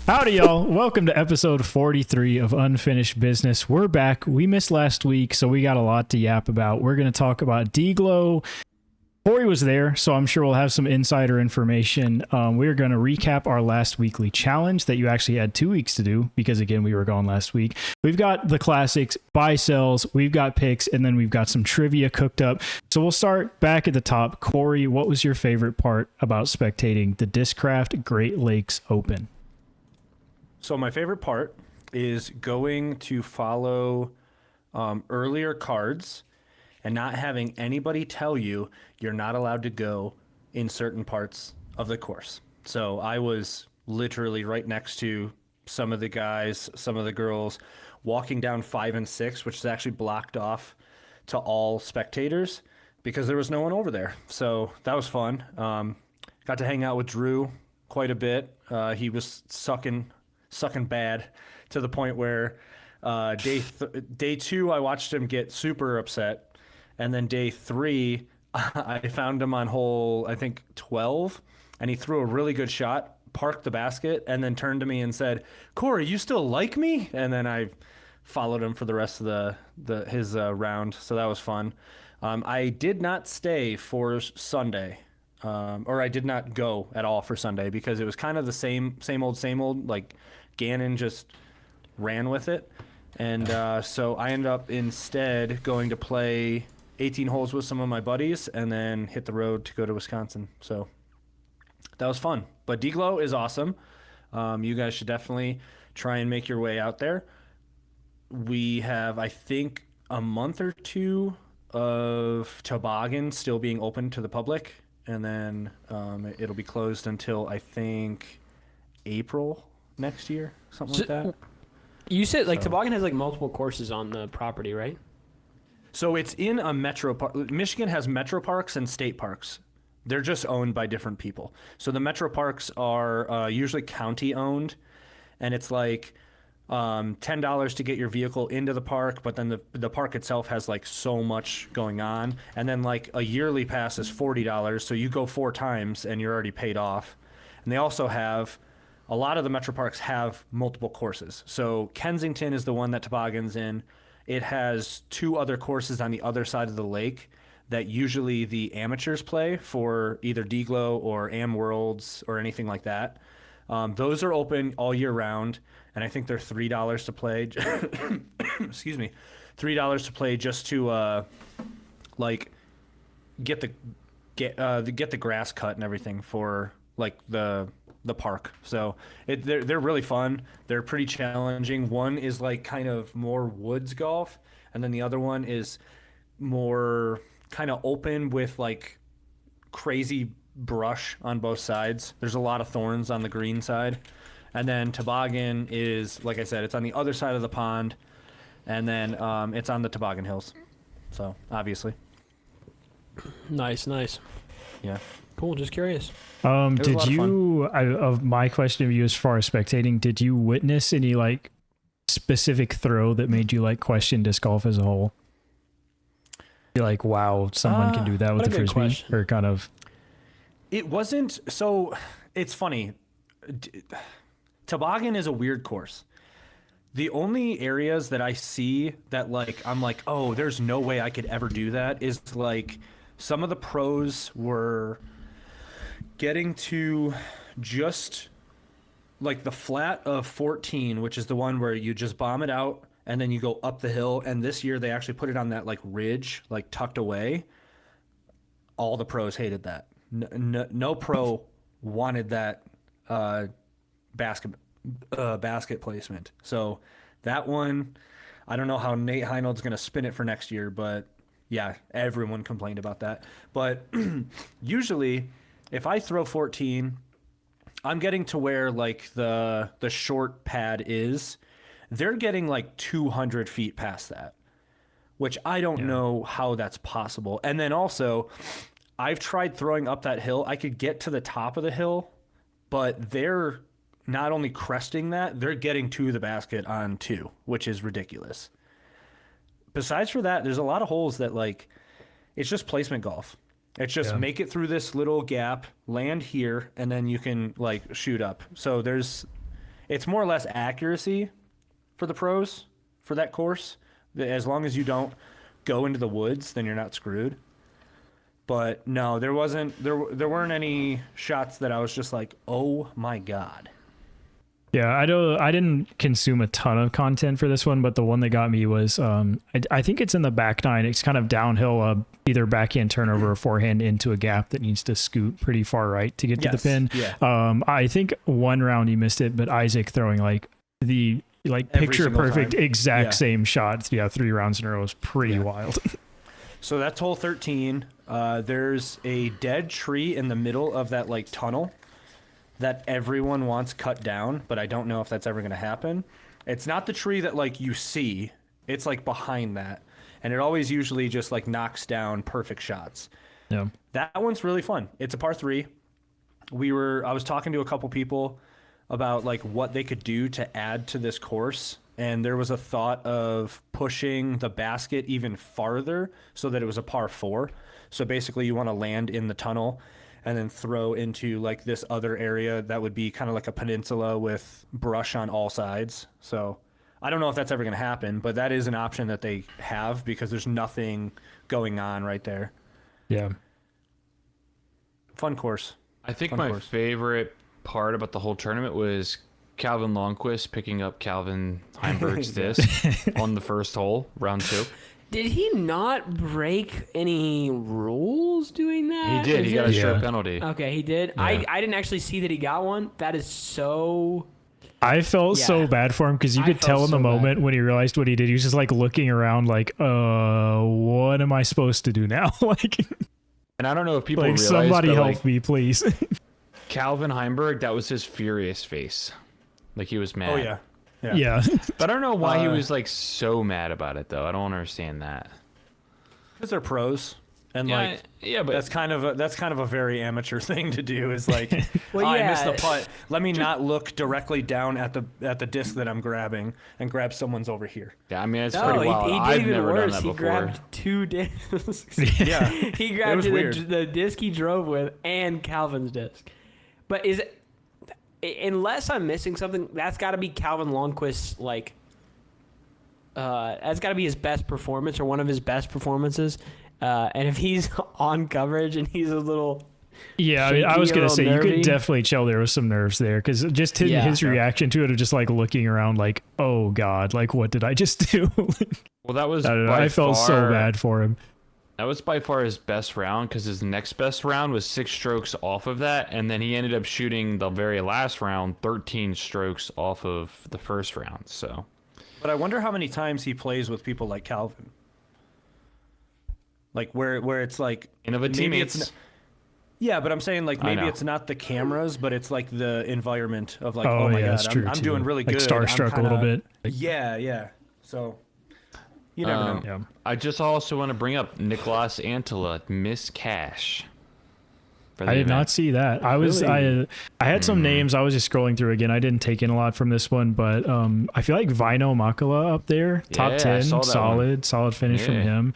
Howdy, y'all. Welcome to episode 43 of Unfinished Business. We're back. We missed last week, so we got a lot to yap about. We're going to talk about D-Glow. Corey was there, so I'm sure we'll have some insider information. We're going to recap our last weekly challenge that you actually had 2 weeks to do because, again, we were gone last week. We've got the classics, buy sells, we've got picks, and then we've got some trivia cooked up. So we'll start back at the top. Corey, what was your favorite part about spectating the Discraft Great Lakes Open? So my favorite part is going to follow earlier cards and not having anybody tell you you're not allowed to go in certain parts of the course. So I was literally right next to some of the guys, some of the girls, walking down 5 and 6, which is actually blocked off to all spectators because there was no one over there. So that was fun. Got to hang out with Drew quite a bit. He was sucking bad to the point where day 2 I watched him get super upset, and then day 3 I found him on hole I think 12, and he threw a really good shot, parked the basket, and then turned to me and said, "Corey, you still like me?" And then I followed him for the rest of his round, so that was fun. I did not stay for Sunday. Or I did not go at all for Sunday because it was kind of the same old, like Gannon just ran with it. And so I ended up instead going to play 18 holes with some of my buddies and then hit the road to go to Wisconsin. So that was fun. But D-Glow is awesome. You guys should definitely try and make your way out there. We have, I think, a month or two of toboggan still being open to the public. And then it'll be closed until, I think, April next year, something like that. You said, toboggan has, multiple courses on the property, right? So it's in a metro park. Michigan has metro parks and state parks. They're just owned by different people. So the metro parks are usually county-owned, and it's like $10 to get your vehicle into the park, but then the park itself has so much going on, and then a yearly pass is $40, so you go 4 times and you're already paid off. And they also have a lot of the metro parks have multiple courses. So Kensington is the one that toboggan's in. It has 2 other courses on the other side of the lake that usually the amateurs play for either D-Glow or Am Worlds or anything like that. Those are open all year round, and I think they're $3 to play. Excuse me, $3 to play just to get the grass cut and everything for the park. So they're really fun. They're pretty challenging. One is kind of more woods golf, and then the other one is more kind of open with crazy brush on both sides. There's a lot of thorns on the green side. And then toboggan is, like I said, it's on the other side of the pond, and then it's on the toboggan hills. So obviously. Nice. Yeah. Cool. Just curious. Did you, of my question of you as far as spectating, did you witness any specific throw that made you question disc golf as a whole? You're wow, someone can do that with the frisbee, question. or kind of. It wasn't, so it's funny. Toboggan is a weird course. The only areas that I see that I'm oh, there's no way I could ever do that is some of the pros were getting to just the flat of 14, which is the one where you just bomb it out and then you go up the hill. And this year they actually put it on that ridge, tucked away. All the pros hated that. No pro wanted that basket placement. So that one, I don't know how Nate Heinold's going to spin it for next year, but yeah, everyone complained about that. But usually if I throw 14, I'm getting to where the short pad is. They're getting 200 feet past that, which I don't know how that's possible. And then also, I've tried throwing up that hill. I could get to the top of the hill, but they're not only cresting that, they're getting to the basket on 2, which is ridiculous. Besides for that, there's a lot of holes that it's just placement golf. It's just make it through this little gap, land here, and then you can shoot up. So it's it's more or less accuracy for the pros for that course. As long as you don't go into the woods, then you're not screwed. But no, there weren't any shots that I was just like, oh my God. Yeah, I didn't consume a ton of content for this one, but the one that got me was I think it's in the back nine. It's kind of downhill, either backhand turnover or forehand into a gap that needs to scoot pretty far right to get to the pin. Yeah. I think one round he missed it, but Isaac throwing like the picture perfect time. exact same shot. Yeah, 3 rounds in a row was pretty wild. So that's hole 13. There's a dead tree in the middle of that like tunnel that everyone wants cut down, but I don't know if that's ever going to happen. It's not the tree that like you see. It's like behind that. And it always usually just like knocks down perfect shots. Yeah. That one's really fun. It's a par 3. I was talking to a couple people about like what they could do to add to this course, and there was a thought of pushing the basket even farther so that it was a par 4. So basically you want to land in the tunnel and then throw into like this other area that would be kind of like a peninsula with brush on all sides. So I don't know if that's ever going to happen, but that is an option that they have because there's nothing going on right there. Yeah. Fun course. I think my favorite part about the whole tournament was Calvin Longquist picking up Calvin Heimberg's disc on the first hole, round 2. Did he not break any rules doing that? He did. He got a short penalty. Okay, he did. Yeah. I didn't actually see that he got one. That is so... I felt so bad for him because you could tell in the moment when he realized what he did. He was just like looking around like, what am I supposed to do now? Like, and I don't know if people like realize, somebody but, help like, me, please. Calvin Heimberg, that was his furious face. Like he was mad. Oh, yeah. Yeah. But I don't know why he was like so mad about it though. I don't understand that. Because they're pros, and but that's kind of a very amateur thing to do. Is like, I missed the putt. Let me not look directly down at the disc that I'm grabbing and grab someone's over here. Yeah, I mean it's pretty wild. He did I've even never worse. done that He before. grabbed 2 discs. Yeah, he grabbed the disc he drove with and Calvin's disc. But is it? Unless I'm missing something, that's got to be Calvin Longquist's like. That's got to be his best performance or one of his best performances. And if he's on coverage and he's a little. Yeah, I mean, I was going to say, nervy. You could definitely tell there was some nerves there because just his reaction to it of just like looking around like, oh God, like what did I just do? Well, that was. I felt so bad for him. That was by far his best round because his next best round was 6 strokes off of that. And then he ended up shooting the very last round 13 strokes off of the first round. So, but I wonder how many times he plays with people like Calvin. Like where it's like innovative teammates. Yeah, but I'm saying like maybe it's not the cameras, but it's like the environment of like, oh my God, I'm doing really like good. Starstruck a little bit. Yeah. So you never know. Yeah. I just also want to bring up Nicolas Antela, Miss Cash. I did not see that. I had some names. I was just scrolling through again. I didn't take in a lot from this one, but I feel like Vino Makala up there, top 10, solid finish from him.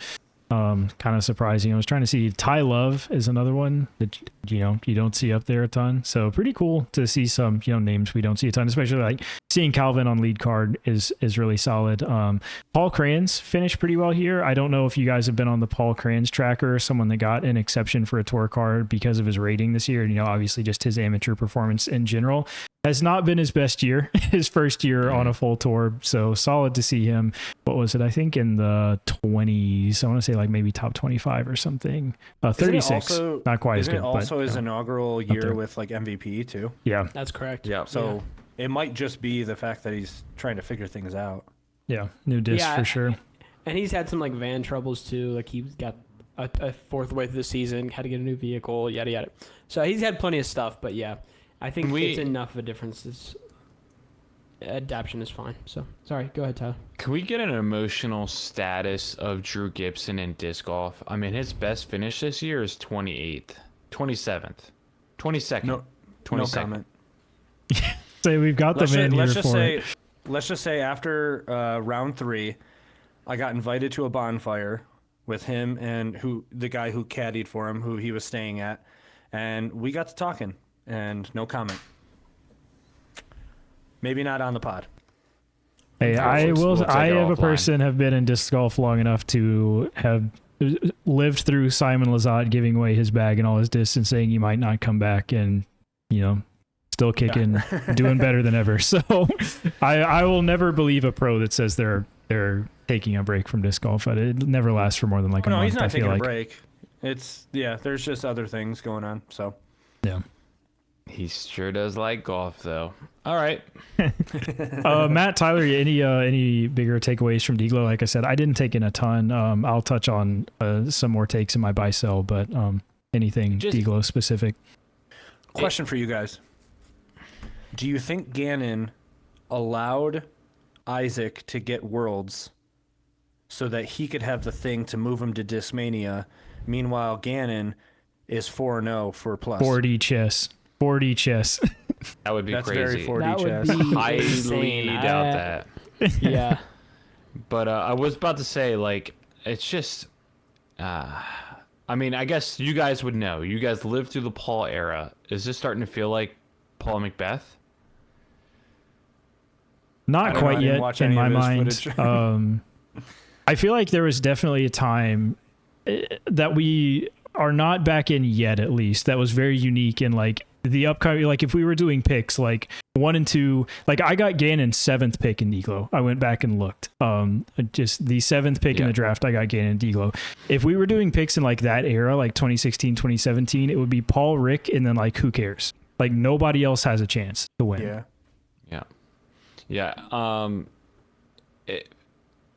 Kind of surprising. I was trying to see Ty Love is another one that you don't see up there a ton. So pretty cool to see some names we don't see a ton, especially like seeing Calvin on lead card is really solid. Paul Crans finished pretty well here. I don't know if you guys have been on the Paul Crans tracker, someone that got an exception for a tour card because of his rating this year, and obviously just his amateur performance in general. Has not been his best year, his first year on a full tour. So solid to see him. What was it? I think in the 20s. I want to say like maybe top 25 or something. 36. Also, not quite as good. Isn't it also his inaugural year with like MVP too? Yeah. That's correct. Yeah. So it might just be the fact that he's trying to figure things out. Yeah. New disc for sure. And he's had some like van troubles too. Like he got a fourth way through the season, had to get a new vehicle, yada, yada. So he's had plenty of stuff, but yeah. I think it's enough of a difference. Adaption is fine. So, sorry. Go ahead, Tyler. Can we get an emotional status of Drew Gibson in disc golf? I mean, his best finish this year is 28th, 27th, 22nd. No 22nd. comment. So we've got them in here for it. Let's just say after round 3, I got invited to a bonfire with him and the guy who caddied for him, who he was staying at, and we got to talking. And no comment. Maybe not on the pod. Hey, We'll take I it have a offline. person have been in disc golf long enough to have lived through Simon Lizotte giving away his bag and all his discs and saying he might not come back, and still kicking, doing better than ever. So I will never believe a pro that says they're taking a break from disc golf. It never lasts for more than like a No, month. he's not I feel taking a like. break. There's just other things going on. So Yeah. He sure does like golf, though. All right. Matt, Tyler, any bigger takeaways from Deglo? Like I said, I didn't take in a ton. I'll touch on some more takes in my buy sell, but anything Deglo specific. question for you guys. Do you think Gannon allowed Isaac to get Worlds so that he could have the thing to move him to Discmania? Meanwhile, Gannon is 4-0 for plus. 40 chess. That would be That's crazy. very 40 That would chess. be Highly insane. doubt that. Yeah. But I was about to say, like, it's just, I mean, I guess you guys would know. You guys lived through the Paul era. Is this starting to feel like Paul Macbeth? Not I don't know, quite I didn't yet watch in any my of his mind. footage. I feel like there was definitely a time that we are not back in yet, at least, that was very unique in like the upcoming, like if we were doing picks like 1 and 2, like I got Gannon 7th pick in Deglo. I went back and looked. Just the 7th pick in the draft, I got Gannon in Deglo. If we were doing picks in like that era, like 2016, 2017, it would be Paul, Rick, and then like who cares? Like nobody else has a chance to win. Yeah.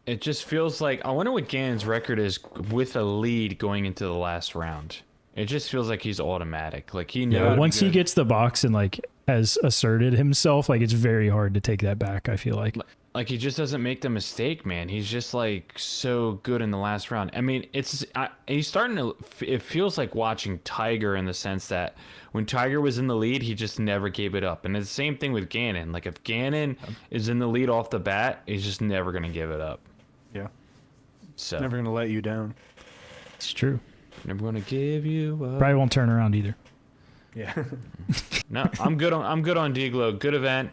It just feels like, I wonder what Gannon's record is with a lead going into the last round. It just feels like he's automatic. Like he knows. Yeah, once he gets the box and like has asserted himself, like it's very hard to take that back, I feel like. Like he just doesn't make the mistake, man. He's just like so good in the last round. I mean, he's starting to. It feels like watching Tiger in the sense that when Tiger was in the lead, he just never gave it up. And it's the same thing with Gannon. Like if Gannon is in the lead off the bat, he's just never gonna give it up. Yeah. So Never going to let you down. It's true. never gonna give you up. Probably won't turn around either. Yeah. No, I'm good on Deglo. Good event.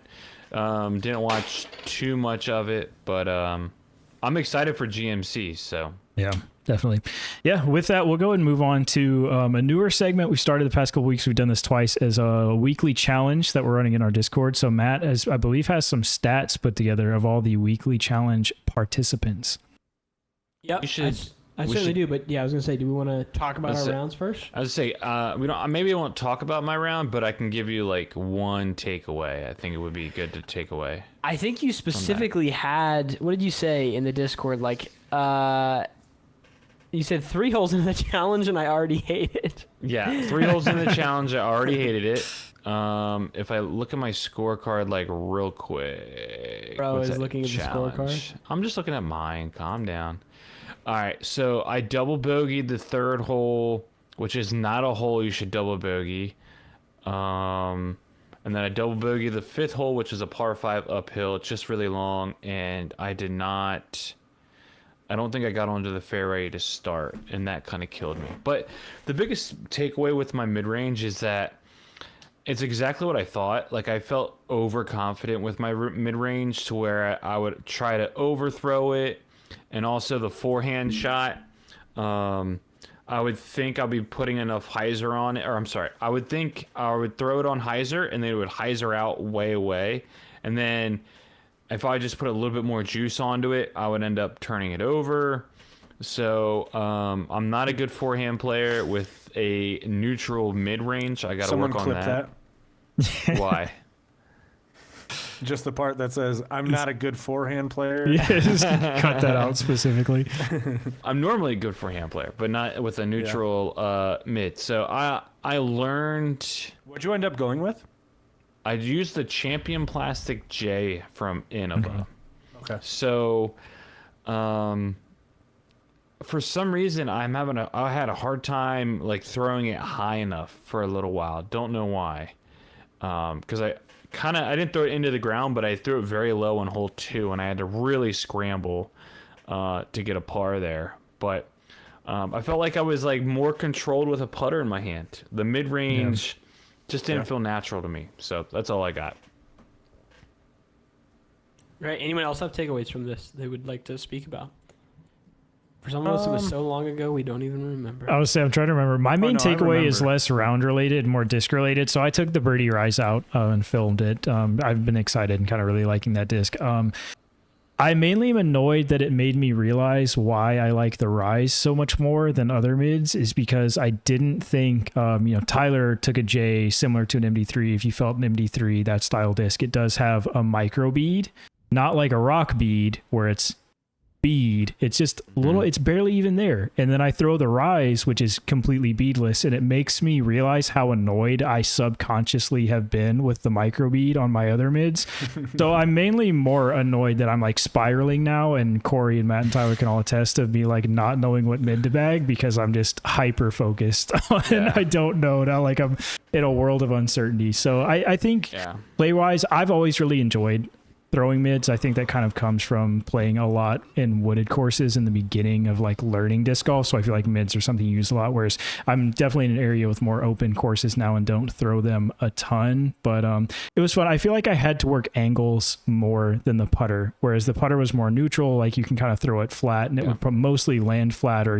Didn't watch too much of it, but I'm excited for GMC. So Yeah, definitely. Yeah, with that, we'll go ahead and move on to a newer segment we started the past couple weeks. We've done this twice as a weekly challenge that we're running in our Discord. So Matt, I believe, has some stats put together of all the weekly challenge participants. Yep. I certainly do, but yeah, I was gonna say, do we want to talk about our rounds first? I would say we don't. Maybe I won't talk about my round, but I can give you like one takeaway. I think it would be good to take away. I think you specifically had. What did you say in the Discord? Like, you said 3 holes in the challenge, and I already hate it. Yeah, 3 holes in the challenge. I already hated it. If I look at my scorecard like real quick, Bro what's is that looking at the challenge? scorecard. I'm just looking at mine. Calm down. All right, so I double bogeyed the 3rd hole, which is not a hole you should double bogey. And then I double bogeyed the 5th hole, which is a par 5 uphill. It's just really long, and I don't think I got onto the fairway to start, and that kind of killed me. But the biggest takeaway with my mid-range is that it's exactly what I thought. Like, I felt overconfident with my mid-range to where I would try to overthrow it. And also the forehand shot, I would think I'll be putting enough hyzer on it. Or I'm sorry, I would think I would throw it on hyzer and then it would hyzer out way away. And then if I just put a little bit more juice onto it, I would end up turning it over. So I'm not a good forehand player with a neutral mid-range. I got to work on clip that. Why? Just the part that says, I'm not a good forehand player. Yeah, just cut that out specifically. I'm normally a good forehand player, but not with a neutral mid. So I learned. What'd you end up going with? I used the Champion Plastic J from Innova. Okay. So, for some reason, I had a hard time like throwing it high enough for a little while. Don't know why. Because I didn't throw it into the ground, but I threw it very low on hole 2, and I had to really scramble to get a par there. But I felt like I was like more controlled with a putter in my hand. The mid range just didn't feel natural to me. So that's all I got. Right. Anyone else have takeaways from this they would like to speak about? For some of us, it was so long ago we don't even remember. I was saying, I'm trying to remember. My main no, I takeaway is remember. less round related, more disc related. So I took the Birdie Rise out and filmed it. I've been excited and kind of really liking that disc. I mainly am annoyed that it made me realize why I like the Rise so much more than other mids is because I didn't think, Tyler took a J similar to an MD3. If you felt an MD3, that style disc, it does have a micro bead, not like a rock bead where it's bead. It's just a little, it's barely even there. And then I throw the Rise, which is completely beadless, and it makes me realize how annoyed I subconsciously have been with the micro bead on my other mids. So I'm mainly more annoyed that I'm like spiraling now, and Corey and Matt and Tyler can all attest of me like not knowing what mid to bag because I'm just hyper focused on I don't know now, like I'm in a world of uncertainty. So I think play wise, I've always really enjoyed throwing mids. I think that kind of comes from playing a lot in wooded courses in the beginning of like learning disc golf. So I feel like mids are something you use a lot, whereas I'm definitely in an area with more open courses now and don't throw them a ton. But it was fun. I feel like I had to work angles more than the putter, whereas the putter was more neutral. Like you can kind of throw it flat and it would mostly land flat, or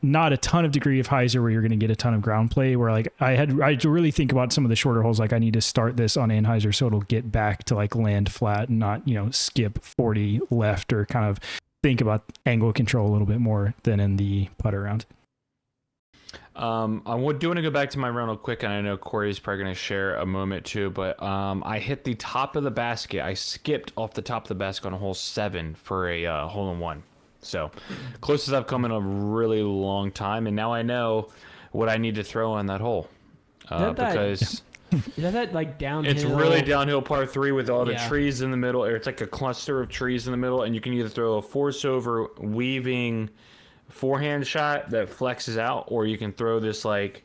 not a ton of degree of hyzer where you're going to get a ton of ground play, where like I had to really think about some of the shorter holes. Like I need to start this on anhyzer so it'll get back to like land flat and not, skip 40 left, or kind of think about angle control a little bit more than in the putter round. I do want to go back to my round real quick, and I know Corey's probably going to share a moment too, but I hit the top of the basket. I skipped off the top of the basket on hole 7 for a hole-in-one. So closest I've come in a really long time, and now I know what I need to throw on that hole. Because is that like downhill? it's really downhill par 3 with all the trees in the middle. It's like a cluster of trees in the middle, and you can either throw a force over weaving forehand shot that flexes out, or you can throw this like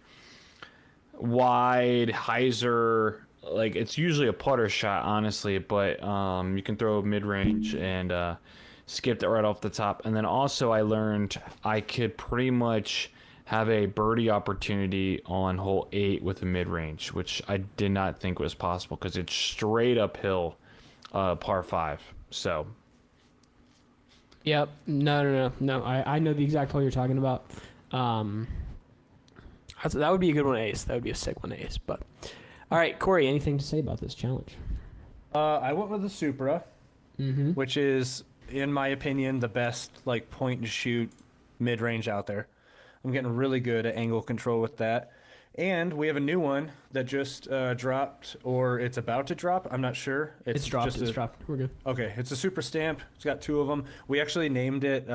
wide hyzer, like it's usually a putter shot, honestly, but you can throw mid-range and skipped it right off the top. And then also I learned I could pretty much have a birdie opportunity on hole 8 with a mid-range, which I did not think was possible because it's straight uphill par 5. So Yep. No. I know the exact hole you're talking about. That would be a good one to ace. That would be a sick one to ace. But all right, Corey, anything to say about this challenge? I went with the Supra, which is, in my opinion, the best like point and shoot mid-range out there. I'm getting really good at angle control with that. And we have a new one that just dropped, or it's about to drop. I'm not sure. It's dropped. It's dropped. We're good. Okay, it's a Super Stamp. It's got 2 of them. We actually named it,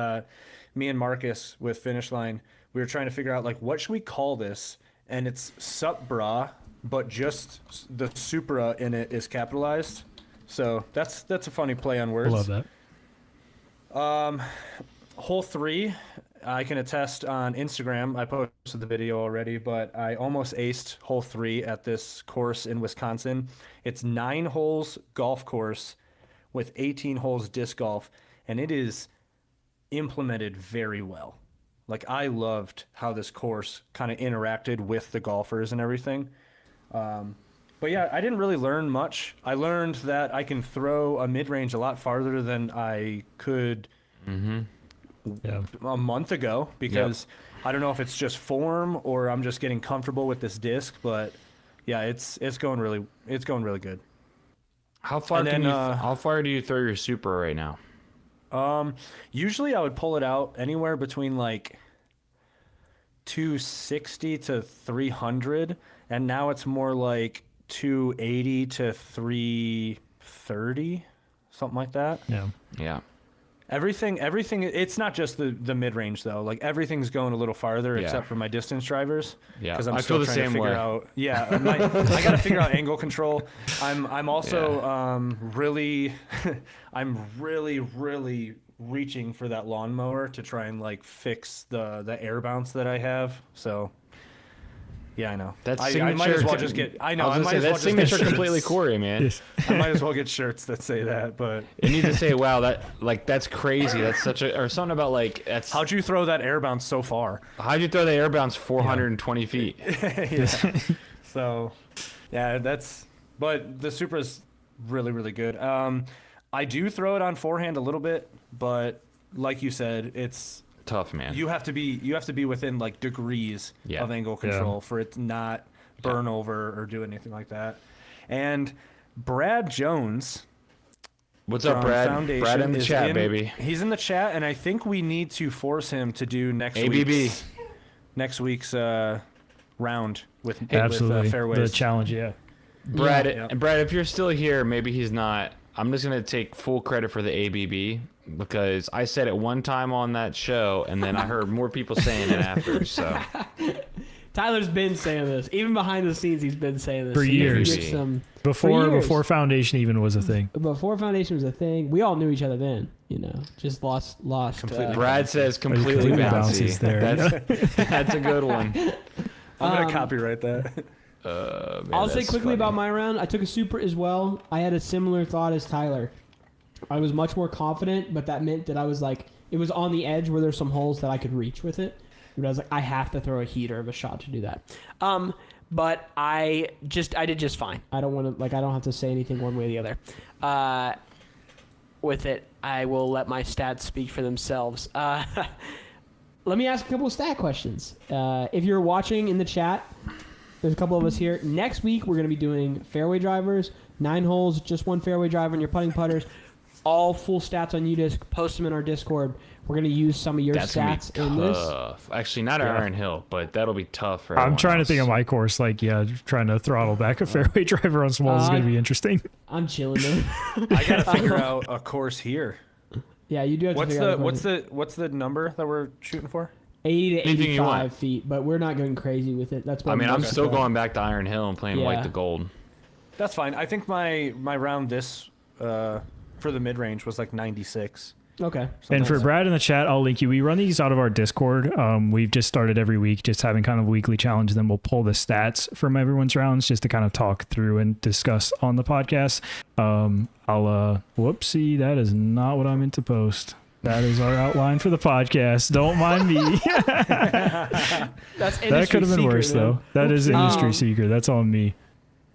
me and Marcus with Finish Line. We were trying to figure out like what should we call this, and it's Sup Bra, but just the Supra in it is capitalized. So that's a funny play on words. I love that. Hole 3, I can attest on Instagram. I posted the video already, but I almost aced hole 3 at this course in Wisconsin. It's 9 holes golf course with 18 holes disc golf, and it is implemented very well. Like I loved how this course kind of interacted with the golfers and everything. But yeah, I didn't really learn much. I learned that I can throw a mid-range a lot farther than I could a month ago, because I don't know if it's just form or I'm just getting comfortable with this disc, but yeah, it's going really good. how far do you throw your Supra right now? Usually I would pull it out anywhere between like 260 to 300, and now it's more like 280 to 330, something like that. Yeah. Everything. It's not just the mid range though. Like everything's going a little farther, except for my distance drivers. Yeah, because I'm I still feel the trying same to figure way. out. Yeah, I got to figure out angle control. I'm also really, I'm really reaching for that lawnmower to try and like fix the air bounce that I have. So. Yeah, I know. That's I might as well just get. I know. I might as well that's just get signature completely shirts. Corey, man. I might as well get shirts that say that. But You need to say, "Wow, that's crazy. That's such a," or something about like that's. how'd you throw that air bounce so far? How'd you throw the air bounce 420 feet? Yeah. So, yeah, but the Supra's really good. I do throw it on forehand a little bit, but like you said, it's Tough, man. you have to be within like degrees Yeah. of angle control for it to not burn over or do anything like that. And Brad Jones. What's up, from Brad? Foundation Brad in the is chat, baby. He's in the chat, and I think we need to force him to do next week's round with Absolutely. fairways. The challenge, yeah. Brad, Yeah. Brad, if you're still here, maybe he's not. I'm just gonna take full credit for the ABB because I said it one time on that show, and then I heard more people saying it after. So Tyler's been saying this. Even behind the scenes, he's been saying this. For He years. gets some- Before Foundation even was a thing. Before Foundation was a thing, we all knew each other then. Just lost. Completely. Brad says completely bouncy bouncy. there. That's a good one. I'm gonna copyright that. Man, I'll say that's quickly funny. about my round. I took a super as well. I had a similar thought as Tyler. I was much more confident, but that meant that I was like, it was on the edge where there's some holes that I could reach with it. But I was like, I have to throw a heater of a shot to do that. But I did just fine. I don't want to, I don't have to say anything one way or the other. With it, I will let my stats speak for themselves. Let me ask a couple of stat questions. If you're watching in the chat, there's a couple of us here. Next week, we're going to be doing fairway drivers, 9 holes, just one fairway driver, and your putting putters. All full stats on UDisc. Post them in our Discord. We're going to use some of your That's gonna stats be in this. tough. Actually, not at Iron Hill, but that'll be tough for I'm everyone trying to else. think of my course. Trying to throttle back a fairway driver on smalls is going to be interesting. I'm chilling, man. I gotta figure out a course here. Yeah, you do have to figure out What's the number that we're shooting for? 80 to Anything you 85 want. feet, but we're not going crazy with it. That's what I mean, I'm most still of the- going back to Iron Hill and playing white Yeah. to gold. That's fine. I think my round this for the mid range was like 96. Okay. And for Nice. Brad in the chat, I'll link you. We run these out of our Discord. We've just started every week, just having kind of a weekly challenge. Then we'll pull the stats from everyone's rounds just to kind of talk through and discuss on the podcast. Whoopsie, that is not what I meant to post. That is our outline for the podcast. Don't mind me. That's That could have been worse, though. That is industry secret. That's on me.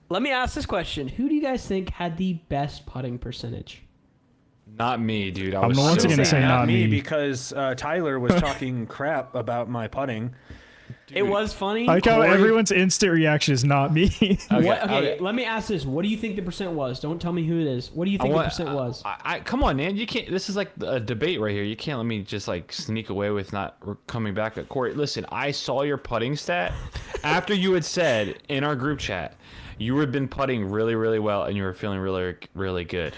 Let me ask this question. Who do you guys think had the best putting percentage? Not me, dude. I'm was once so again bad. say not me. because Tyler was talking crap about my putting. It was funny. I like how Corey- everyone's instant reaction is not me. Okay, let me ask this. What do you think the percent was? Don't tell me who it is. What do you think the percent was? Come on, man. You can't. This is like a debate right here. You can't let me just like sneak away with not coming back at Corey. Listen, I saw your putting stat after you had said in our group chat you had been putting really, really well and you were feeling really, really good.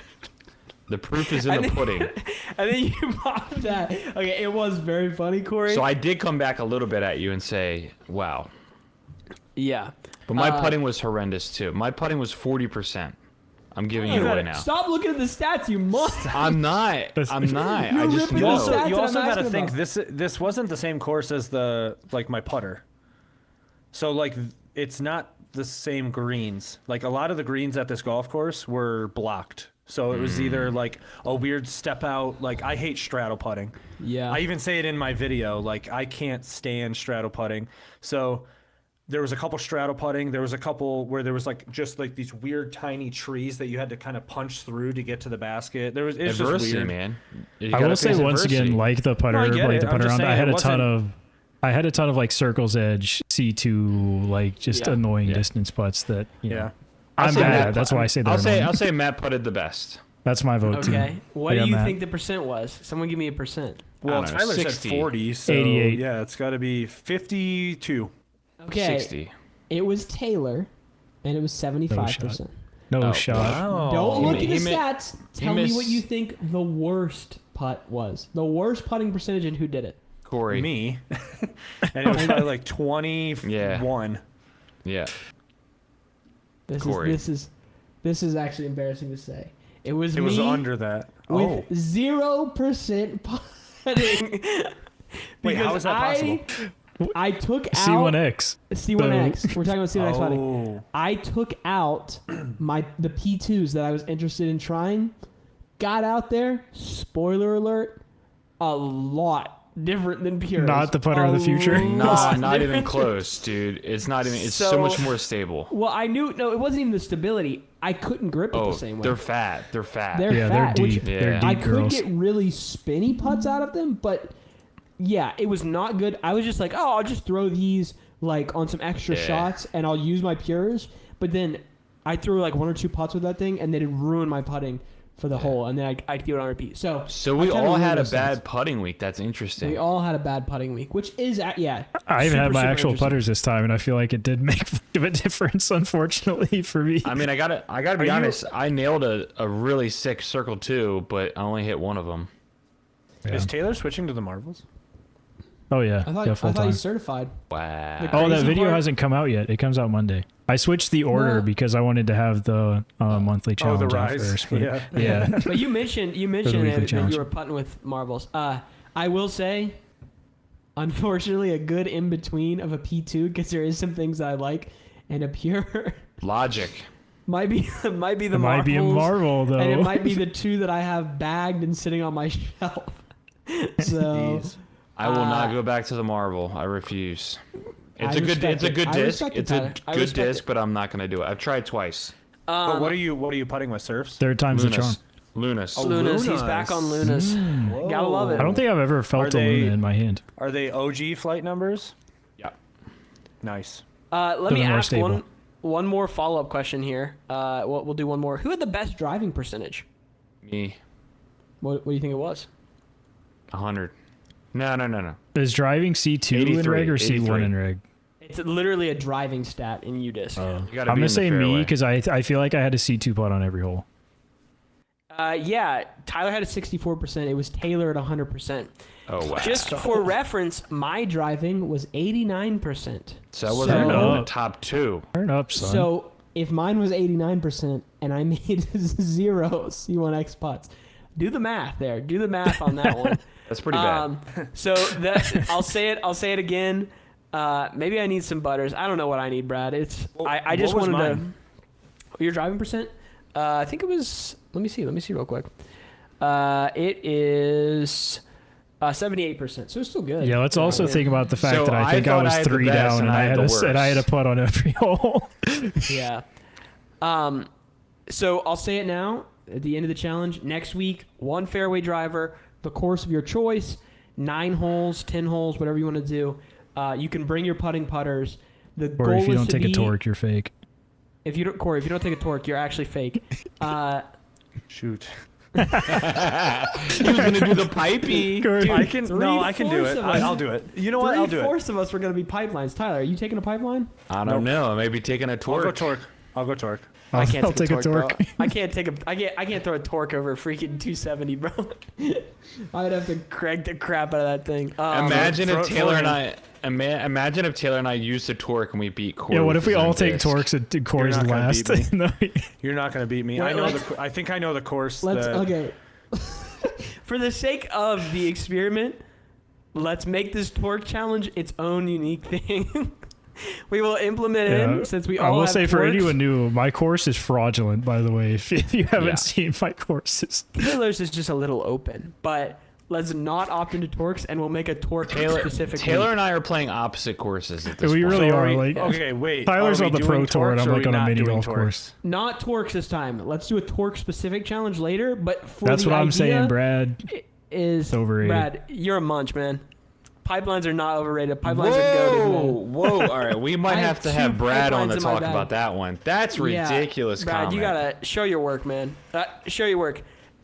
The proof is in the pudding. I think you popped that. Okay, it was very funny, Corey. So I did come back a little bit at you and say, "Wow." Yeah. But my putting was horrendous too. My putting was 40%. I'm giving it away now. Stop looking at the stats, you must. I'm not. I'm not. You're I just ripping know. us off. You what also I'm got to asking think about. this wasn't the same course as my putter. So it's not the same greens. Like a lot of the greens at this golf course were blocked. So it was either like a weird step out. Like I hate straddle putting. Yeah. I even say it in my video. Like I can't stand straddle putting. So there was a couple straddle putting. There was a couple where there was just these weird tiny trees that you had to kind of punch through to get to the basket. It's just Adversity, weird. man. You I gotta will say face once adversity. again, like the putter, No, I get like it. the I'm putter just round, saying I had it a ton of like circles edge C2 just Yeah. annoying distance putts that Yeah. I'm say bad. Matt That's why I say I'll they're say annoying. I'll say Matt putted the best. That's my vote too. Okay. What I do got you Matt. think the percent was? Someone give me a percent. Well, I don't know, Tyler 60. said 40, so 88. yeah, it's got to be 52. Okay. 60. It was Taylor, and it was 75%. No Oh, shot. Wow. Don't look at He the mi- stats. Tell me missed- what you think the worst putt was. The worst putting percentage and who did it. Corey. Me. And it was probably like 21. Yeah. This Corey. this is actually embarrassing to say. It was It me was under that. with 0% putting. Wait, how is that possible? I took out C1X. C1X. We're talking about C1X putting. Oh. I took out the P2s that I was interested in trying. Got out there. Spoiler alert. A lot different than pure. Not the putter of the future. Nah, not even close, dude. It's not even. It's so much more stable. Well, I knew it wasn't even the stability. I couldn't grip it the same way. They're fat. They're fat. They're Yeah, fat, they're which deep. They're I deep could girls. get really spinny putts out of them, but yeah, it was not good. I was just like, oh, I'll just throw these like on some extra shots and I'll use my pures. But then I threw like 1 or 2 putts with that thing and then it ruined my putting for the hole, and then I'd do it on repeat. So we all had a bad. bad putting week. That's interesting. We all had a bad putting week, which is I even super, had my super actual interesting. putters this time, and I feel like it did make a difference, unfortunately, for me. I mean, I gotta be honest. I nailed a really sick circle too, but I only hit one of them. Yeah. Is Taylor switching to the marbles? Oh yeah, I yeah, thought full time. he's certified. Wow. The Oh, that crazy video part- hasn't come out yet. It comes out Monday. I switched the order No. because I wanted to have the monthly challenge out rise. first. But Yeah. yeah. But you mentioned weekly that challenge. you were putting with marbles. I will say, unfortunately, a good in between of a P2 because there is some things that I like, and a pure Logic. might be the It marbles, might be a marvel though. and it might be the 2 that I have bagged and sitting on my shelf. So Jeez. I will not go back to the marble. I refuse. It's I a good. respect It's a it. good I disc. respect it, It's a Tyler. I good respect disc, it. but I'm not gonna do it. I've tried twice. But what are you putting with surfs? Third time's the charm. Lunas. Lunas, he's back on Lunas. Gotta love it. I don't think I've ever felt a they- Luna in my hand. Are they OG flight numbers? Yeah. Nice. Let me They're more ask stable. one more follow up question here. We'll do one more. Who had the best driving percentage? Me. What do you think it was? 100. No. Is driving C2 in 83, reg or C1 83. in reg? It's literally a driving stat in UDisc. You gotta I'm be gonna in say the me fairway. because I feel like I had a C2 putt on every hole. Yeah, Tyler had a 64%. It was Taylor at 100%. Oh wow. Just for reference, my driving was 89%. So I wasn't So- in the top 2. Turn up, son. So if mine was 89% and I made 0 C1X putts, do the math there. Do the math on that one. That's pretty bad. So I'll say it again. Maybe I need some butters. I don't know what I need, Brad. I just what was wanted mine? to. Your driving percent? I think it was. Let me see real quick. It is 78%. So it's still good. yeah, let's also think about the fact So that I I think I thought was I had the 3 best down and and I had the I had a worst. putt on every hole. Yeah. So I'll say it now at the end of the challenge. Next week, 1 fairway driver, the course of your choice, 9 holes, 10 holes, whatever you want to do. You can bring your putting putters. The Or goal if you is don't to take be, a torque, you're fake. Corey, if you don't take a torque, you're actually fake. Shoot. He was gonna do the pipey. Dude, I can do 3/4 it. of us- I'll do it. You know what? I'll do it. 3/4 of us were going to be pipelines. Tyler, are you taking a pipeline? I don't know. Maybe taking a I'll torque. go torque. I'll go torque. I can't I'll take, take a torque. bro. I can't throw a torque over a freaking 270, bro. I'd have to crank the crap out of that thing. Imagine throw- if Taylor throw and him. imagine if Taylor and I used the torque and we beat Corey. Yeah, what with if we his all own take disc? torques and Corey's not gonna last? beat No, You're not going to beat me. Wait, I know let's- I think I know the course. Okay. For the sake of the experiment, let's make this torque challenge its own unique thing. We will implement it in since we all I will have say for torques. anyone new, my course is fraudulent, by the way. If you haven't Yeah. seen my courses. Taylor's is just a little open, but let's not opt into torques, and we'll make a torque specific. Taylor and I are playing opposite courses at this We point. really are. we, like okay, wait. Tyler's are we on the doing pro tour, and torques I'm or are like we on a not mini doing golf torques? course. Not torques this time. Let's do a torque specific challenge later. But for That's the what I'm idea saying, Brad. Is overrated. Brad, you're a munch, man. Pipelines are not overrated. Pipelines are goated, man. Whoa! All right, we might I have have to 2 have Brad on pipelines to in my talk bag. about that one. That's Yeah, ridiculous. Brad, comment. you gotta show your work, man. Show your work,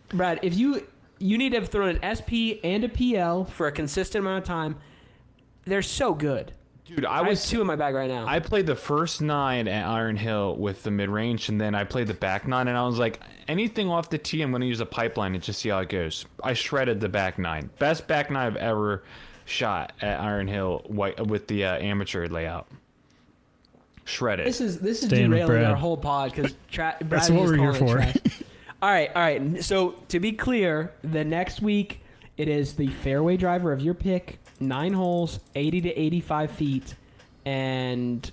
Brad. If you need to have thrown an SP and a PL for a consistent amount of time, they're so good. Dude, I have 2 in my bag right now. I played the first 9 at Iron Hill with the mid range, and then I played the back 9, and I was like, anything off the tee, I'm going to use a pipeline and just see how it goes. I shredded the back 9. Best back 9 I've ever shot at Iron Hill with the amateur layout. Shredded. This is Staying with derailing Brad. our whole pod because Brad That's is what just we're here calling it for. trash. All right. So to be clear, the next week it is the fairway driver of your pick, 9 holes, 80 to 85 feet, and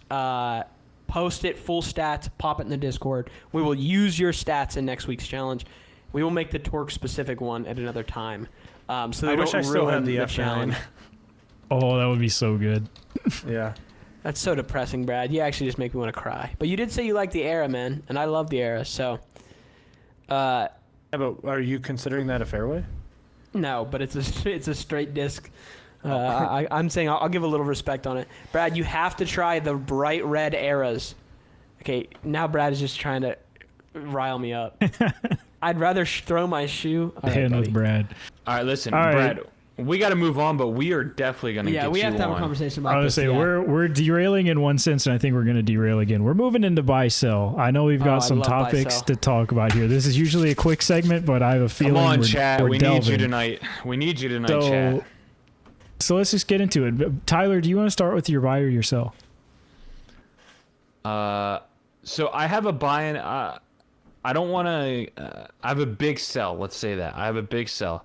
post it full stats, pop it in the Discord. We will use your stats in next week's challenge. We will make the torque specific one at another time. So they I wish don't I still ruin had the F9. challenge. Oh, that would be so good. Yeah. That's so depressing, Brad. You actually just make me want to cry. But you did say you like the era, man, and I love the era. So, Yeah, but are you considering that a fairway? no, but it's a straight disc. I'm saying I'll give a little respect on it. Brad, you have to try the bright red eras. Okay, now Brad is just trying to rile me up. I'd rather throw my shoe. All right, Hand with buddy. Brad. All right, listen, All right. Brad. We got to move on, but we are definitely going to Yeah, get we you have to have a on. conversation I about would this. say yeah. we're derailing in one sense, and I think we're going to derail again. We're moving into buy sell. I know we've Oh, got I some love buy topics sell. to talk about here. This is usually a quick segment, but I have a feeling Come on, we're, chat. we're We need you delving. tonight. We need you tonight, chat. So let's just get into it. Tyler, do you want to start with your buy or your sell? So I have a buy and I don't want to. I have a big sell. Let's say that I have a big sell,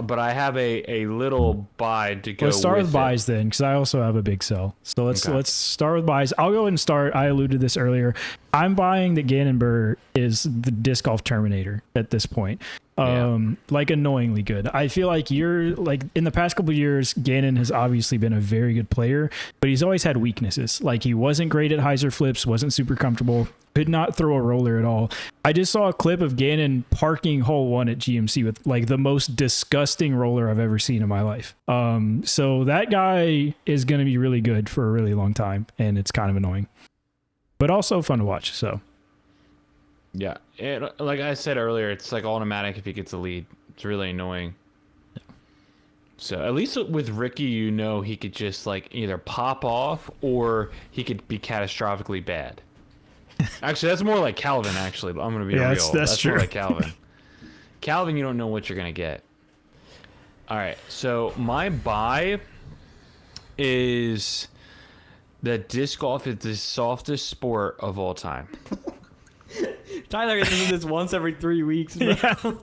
but I have a little buy to go. Let's start with it. buys then, because I also have a big sell. So let's Okay. start with buys. I'll go ahead and start. I alluded to this earlier. I'm buying that Gannon Buhr is the disc golf Terminator at this point. Like annoyingly good. I feel like you're like in the past couple of years, Gannon has obviously been a very good player, but he's always had weaknesses. Like he wasn't great at hyzer flips, wasn't super comfortable, could not throw a roller at all. I just saw a clip of Gannon parking hole 1 at GMC with like the most disgusting roller I've ever seen in my life. So that guy is going to be really good for a really long time, and it's kind of annoying, but also fun to watch. So. Yeah, like I said earlier, it's like automatic if he gets a lead. It's really annoying. So at least with Ricky, you know he could just like either pop off or he could be catastrophically bad. Actually, that's more like Calvin. Actually, I'm gonna be real. That's true. more like Calvin. Calvin, you don't know what you're gonna get. All right, so my buy is that disc golf is the softest sport of all time. Tyler gets to do this once every 3 weeks. Bro.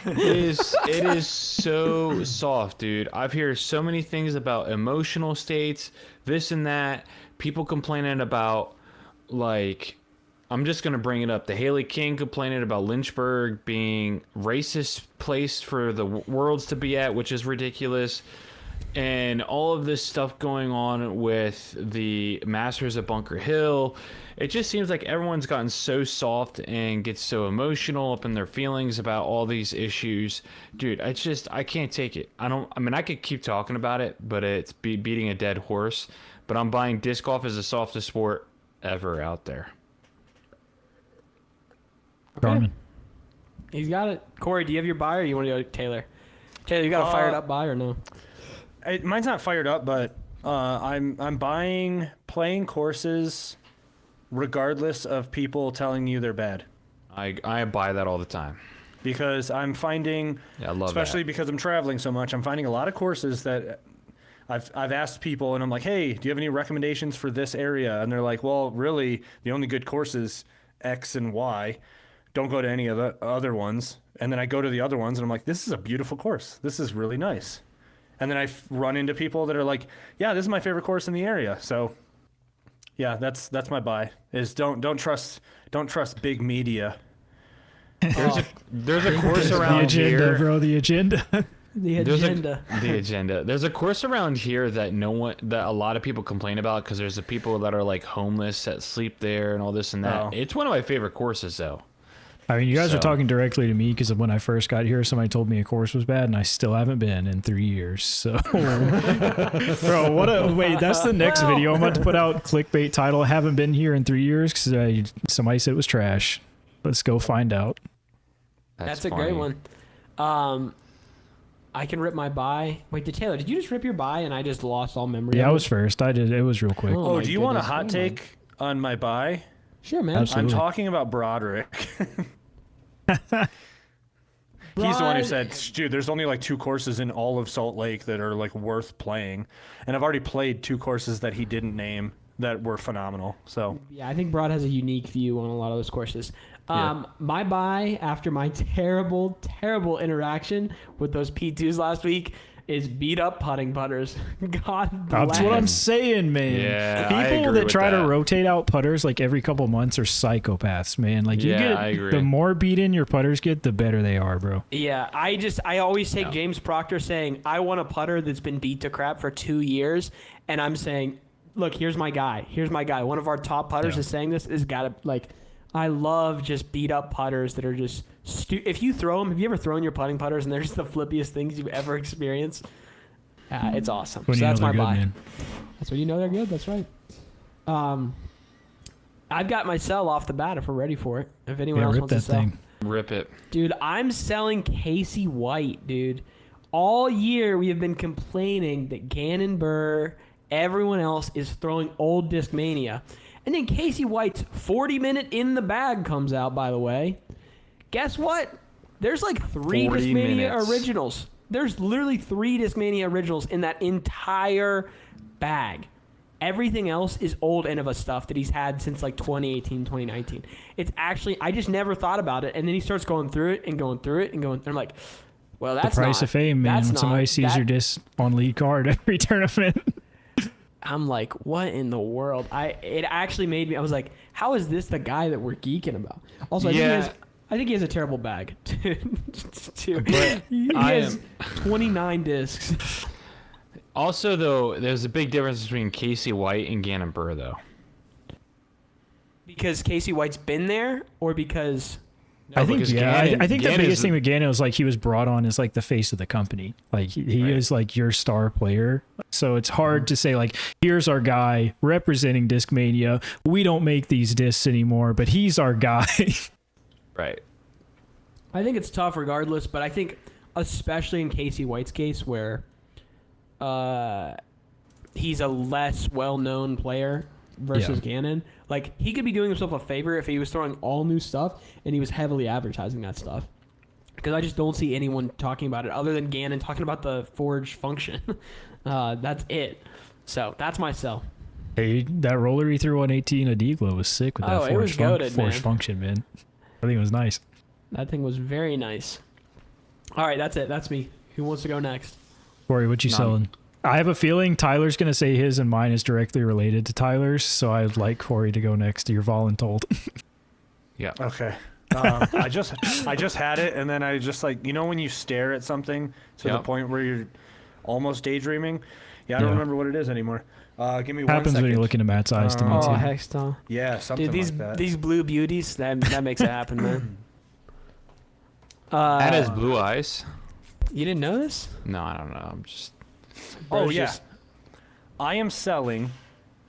It is so soft, dude. I've heard so many things about emotional states, this and that. People complaining about, like, I'm just gonna bring it up. The Haley King complaining about Lynchburg being racist place for the worlds to be at, which is ridiculous. And all of this stuff going on with the Masters at Bunker Hill. It just seems like everyone's gotten so soft and gets so emotional up in their feelings about all these issues. Dude, I can't take it. I could keep talking about it, but it's beating a dead horse. But I'm buying disc golf as the softest sport ever out there. Carmen. He's got it. Corey, do you have your buy or you want to go Taylor? Taylor, you got a fired up buy or no? Mine's not fired up, but I'm buying playing courses regardless of people telling you they're bad. I buy that all the time. Because I'm finding, Yeah, I love especially that. because I'm traveling so much, I'm finding a lot of courses that I've asked people, and I'm like, hey, do you have any recommendations for this area? And they're like, well, really, the only good courses X and Y. Don't go to any of the other ones. And then I go to the other ones, and I'm like, this is a beautiful course. This is really nice. And then I run into people that are like, yeah, this is my favorite course in the area. So, yeah, that's my buy. Is don't trust big media. There's a course The around agenda, here. bro. The agenda. The There's agenda. the agenda. There's a course around here that a lot of people complain about because there's the people that are like homeless that sleep there and all this and that. Oh. It's one of my favorate courses though. I mean, you guys are So- talking directly to me because when I first got here, somebody told me a course was bad, and I still haven't been in 3 years. So, bro, wait, that's the next video I'm about to put out. Clickbait title: Haven't been here in 3 years because somebody said it was trash. Let's go find out. That's a funny. great one. I can rip my buy. Wait, Taylor, did you just rip your buy and I just lost all memory? Yeah, of I it? was first. I did. It was real quick. Oh, Oh, my do you want a goodness. hot Oh, my- take on my buy? Sure, man. Absolutely. I'm talking about Broderick. He's the one who said, dude, there's only like 2 courses in all of Salt Lake that are like worth playing. And I've already played 2 courses that he didn't name that were phenomenal. So, Yeah, I think Broad has a unique view on a lot of those courses. My buy after my terrible interaction with those P2s last week is beat up putting putters. God bless. That's what I'm saying, man. Yeah, I People agree that with try to that. rotate out putters like every couple months are psychopaths, man. Like you Yeah, I agree. the more beaten your putters get, the better they are, bro. Yeah, I always take James Proctor saying, I want a putter that's been beat to crap for 2 years. And I'm saying, look, here's my guy. Here's my guy. One of our top putters is saying this. Is got to, like, I love just beat up putters that are just if you throw them, have you ever thrown your putting putters and they're just the flippiest things you've ever experienced? It's awesome. When So you know that's my they're good, buy. man. That's when you know they're good. That's right. I've got my sell off the bat if we're ready for it. If anyone Yeah, else rip wants to that sell. thing. Rip it. Dude, I'm selling Casey White, dude. All year we have been complaining that Gannon, Buhr, everyone else is throwing old Discmania. And then Casey White's 40-minute in the bag comes out, by the way. Guess what? There's like 3 40 Discmania minutes. originals. There's literally 3 Discmania originals in that entire bag. Everything else is old Innova stuff that he's had since like 2018, 2019. It's actually, I just never thought about it. And then he starts going through it and going through it and going, and I'm like, well, that's The price of fame, man. that's When somebody not- sees that- your disc on lead card every tournament. I'm like, what in the world? It actually made me, I was like, how is this the guy that we're geeking about? Also, Yeah. I think he has a terrible bag. Dude, But he I has am- 29 discs. Also, though, there's a big difference between Casey White and Gannon Buhr, though. Because Casey White's been there or because... I think because yeah. Gannon- I think the Gannon biggest is- thing with Gannon was like he was brought on as like the face of the company. Like he Right. is like your star player. So it's hard to say like here's our guy representing Discmania. We don't make these discs anymore, but he's our guy. Right. I think it's tough regardless, but I think especially in Casey White's case where he's a less well-known player versus Gannon, like he could be doing himself a favor if he was throwing all new stuff and he was heavily advertising that stuff. Because I just don't see anyone talking about it other than Gannon talking about the forge function. That's it. So that's my sell. Hey, that roller he threw on 18 a D-Glow was sick with that Oh, it was goated, force man. function, man. I think it was nice. That thing was very nice. All right, that's it. That's me. Who wants to go next? Corey, what you None. selling? I have a feeling Tyler's going to say his and mine is directly related to Tyler's, so I'd like Corey to go next. You're voluntold. Yeah. Okay. I just had it, and then I just like, you know when you stare at something to the Yep. point where you're almost daydreaming? Yeah, I don't Yeah. remember what it is anymore. Give me one Happens second. when you look into Matt's eyes to me Oh, too. heck no. Yeah, something Dude, like that. these blue beauties, that makes it happen, man. That has blue eyes. You didn't know this? No, I don't know. I'm just. Oh, Bro's yeah. just- I am selling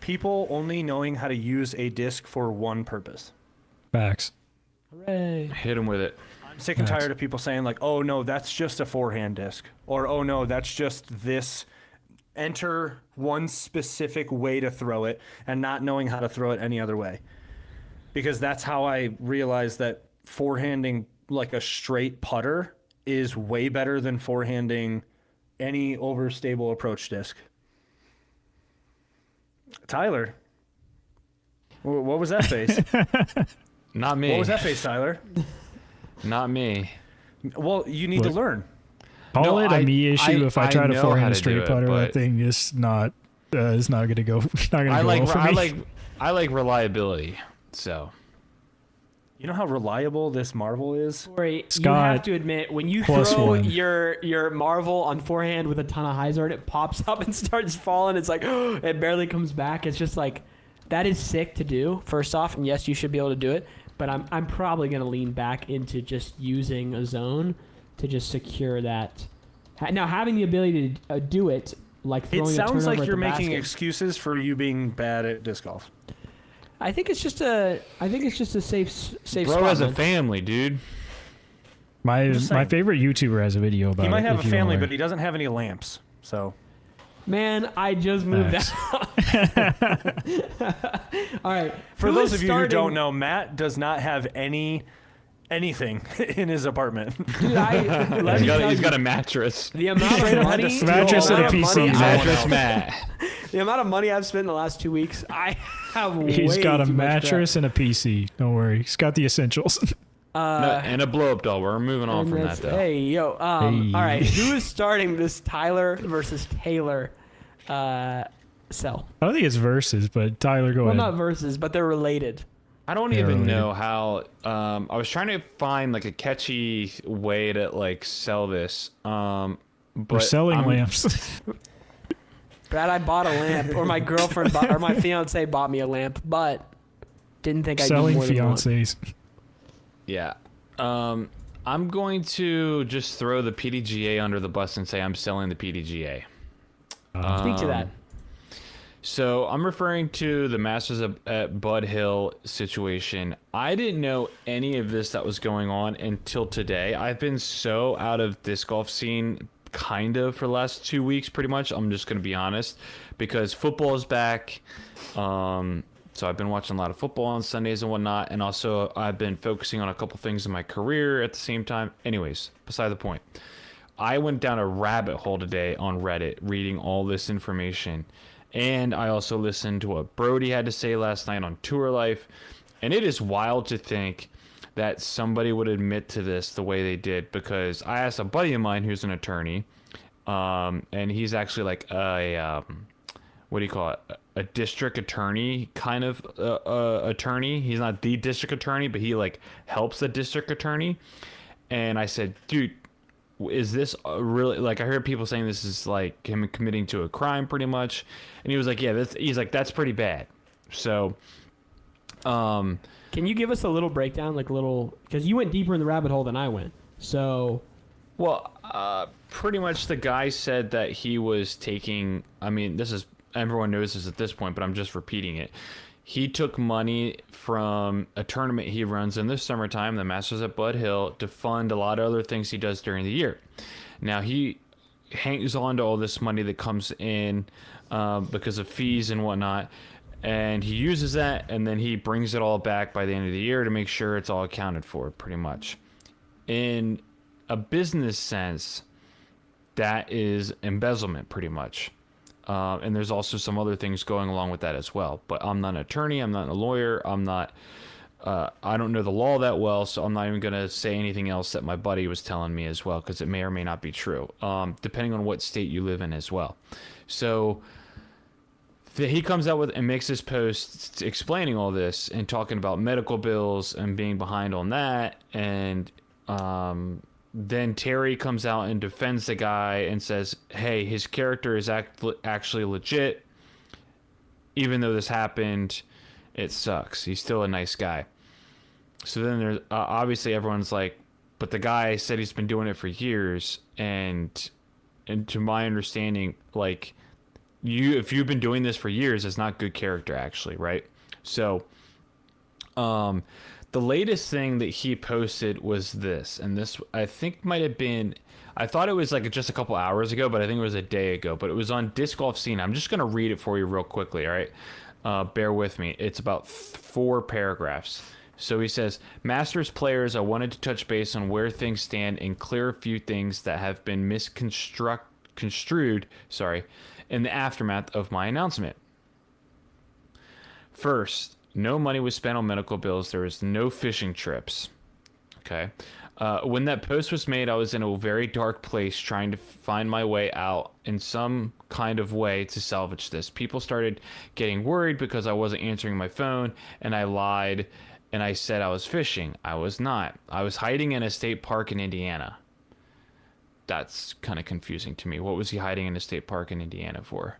people only knowing how to use a disc for one purpose. Facts. Hooray. Hit him with it. I'm sick and tired of people saying like, "Oh no, that's just a forehand disc," or "Oh no, that's just this." Enter one specific way to throw it and not knowing how to throw it any other way. Because that's how I realized that forehanding like a straight putter is way better than forehanding any overstable approach disc. Tyler, what was that face? Not me. What was that face, Tyler? Not me. Well, you need to Look. learn. Call No, it a me issue if I try to know how forehand a to do straight it, putter. That but thing is not going to go. Not going to I go like well for me. I like reliability. So You know how reliable this marble is? Corey, you Scott, have to admit, when you plus throw one. your Marvel on forehand with a ton of hyzer and it pops up and starts falling, it's like, it barely comes back. It's just like, that is sick to do, first off. And yes, you should be able to do it. But I'm probably going to lean back into just using a zone to just secure that. Now, having the ability to do it, like throwing It a sounds turnover like at you're the making basket, excuses for you being bad at disc golf. I think it's just a safe bro spot. has a man. family, dude. My just my saying. favorite YouTuber has a video about He it. might have if a you family, wanna- but he doesn't have any lamps. So Man, I just moved Facts. out. All right. for who those is of you who don't starting- know, Matt does not have anything in his apartment. Dude, let me tell He's you, got a mattress. the amount of Straight up had money, to steal Mattress and a all that PC, money Matt. I Mattress want. Matt. the amount of money I've spent in the last 2 weeks, I have He's way got a too much crap. mattress and a PC. Don't worry, he's got the essentials. And a blow up doll. We're moving on from that though. Hey, yo. All Hey. right. Who is starting this Tyler versus Taylor cell? I don't think it's versus, but Tyler, go Well, ahead. not versus, but they're related. I don't Yeah, even related. know how. I was trying to find like a catchy way to like sell this. We're But selling lamps. Brad, I bought a lamp, or my girlfriend or my fiance bought me a lamp, but didn't think I'd Selling need more than one. fiancés. Yeah. I'm going to just throw the PDGA under the bus and say I'm selling the PDGA. Speak to that. So I'm referring to the Masters at Bud Hill situation. I didn't know any of this that was going on until today. I've been so out of disc golf scene kind of for the last 2 weeks, pretty much. I'm just going to be honest, because football is back. So I've been watching a lot of football on Sundays and whatnot. And also I've been focusing on a couple things in my career at the same time. Anyways, beside the point. I went down a rabbit hole today on Reddit reading all this information. And I also listened to what Brody had to say last night on Tour Life. And it is wild to think that somebody would admit to this the way they did, because I asked a buddy of mine who's an attorney, and he's actually like a, what do you call it? A district attorney kind of attorney. He's not the district attorney, but he like helps the district attorney. And I said, dude, is this really, like, I heard people saying this is like him committing to a crime pretty much. And he was like, yeah, he's like, that's pretty bad. So, Can you give us a little breakdown, like a little, because you went deeper in the rabbit hole than I went. So, well, pretty much the guy said that he was taking, I mean, this is, everyone knows this at this point, but I'm just repeating it. He took money from a tournament he runs in the summertime, the Masters at Bud Hill, to fund a lot of other things he does during the year. Now, he hangs on to all this money that comes in because of fees and whatnot, and he uses that, and then he brings it all back by the end of the year to make sure it's all accounted for, pretty much. In a business sense, that is embezzlement, pretty much. And there's also some other things going along with that as well. But I'm not an attorney. I'm not a lawyer. I'm not, I don't know the law that well, so I'm not even going to say anything else that my buddy was telling me as well, because it may or may not be true, depending on what state you live in as well. So he comes out with and makes this post explaining all this and talking about medical bills and being behind on that. And then Terry comes out and defends the guy and says, hey, his character is actually legit. Even though this happened, it sucks. He's still a nice guy. So then there's obviously everyone's like, but the guy said he's been doing it for years. And to my understanding, like, if you've been doing this for years, it's not good character, actually, right? So the latest thing that he posted was this, and this I think might have been, I thought it was like just a couple hours ago, but I think it was a day ago, but it was on Disc Golf Scene. I'm just going to read it for you real quickly, all right? Bear with me. It's about 4 paragraphs. So he says, Masters players, I wanted to touch base on where things stand and clear a few things that have been misconstrued in the aftermath of my announcement. First, no money was spent on medical bills. There was no fishing trips. Okay. When that post was made, I was in a very dark place trying to find my way out in some kind of way to salvage this. People started getting worried because I wasn't answering my phone, and I lied and I said I was fishing. I was not. I was hiding in a state park in Indiana. That's kind of confusing to me. What was he hiding in a state park in Indiana for?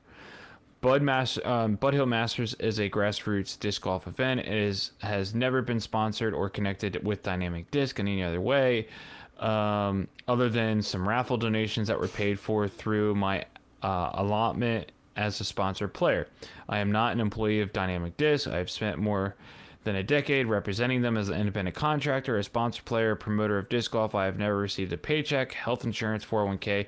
Bud Hill Masters is a grassroots disc golf event. It has never been sponsored or connected with Dynamic Disc in any other way, other than some raffle donations that were paid for through my allotment as a sponsored player. I am not an employee of Dynamic Disc. I have spent more than a decade representing them as an independent contractor, a sponsored player, promoter of disc golf. I have never received a paycheck, health insurance, 401k,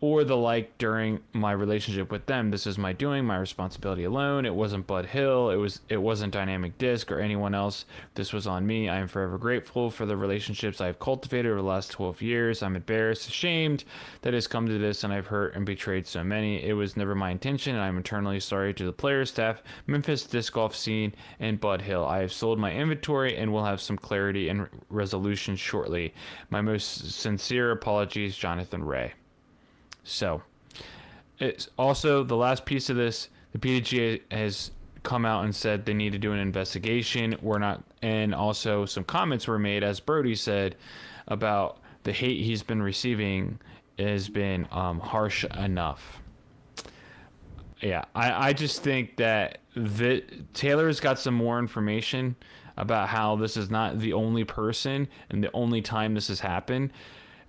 or the like during my relationship with them. This is my doing, my responsibility alone. It wasn't Bud Hill. It wasn't Dynamic Disc or anyone else. This was on me. I am forever grateful for the relationships I've cultivated over the last 12 years. I'm embarrassed, ashamed that it's come to this, and I've hurt and betrayed so many. It was never my intention, and I'm eternally sorry to the players, staff, Memphis disc golf scene, and Bud Hill. I have sold my inventory and will have some clarity and resolution shortly. My most sincere apologies, Jonathan Ray. So, it's also the last piece of this. The PDGA has come out and said they need to do an investigation. We're not, and also some comments were made, as Brody said, about the hate he's been receiving has been harsh enough. Yeah, I just think that Taylor's got some more information about how this is not the only person and the only time this has happened.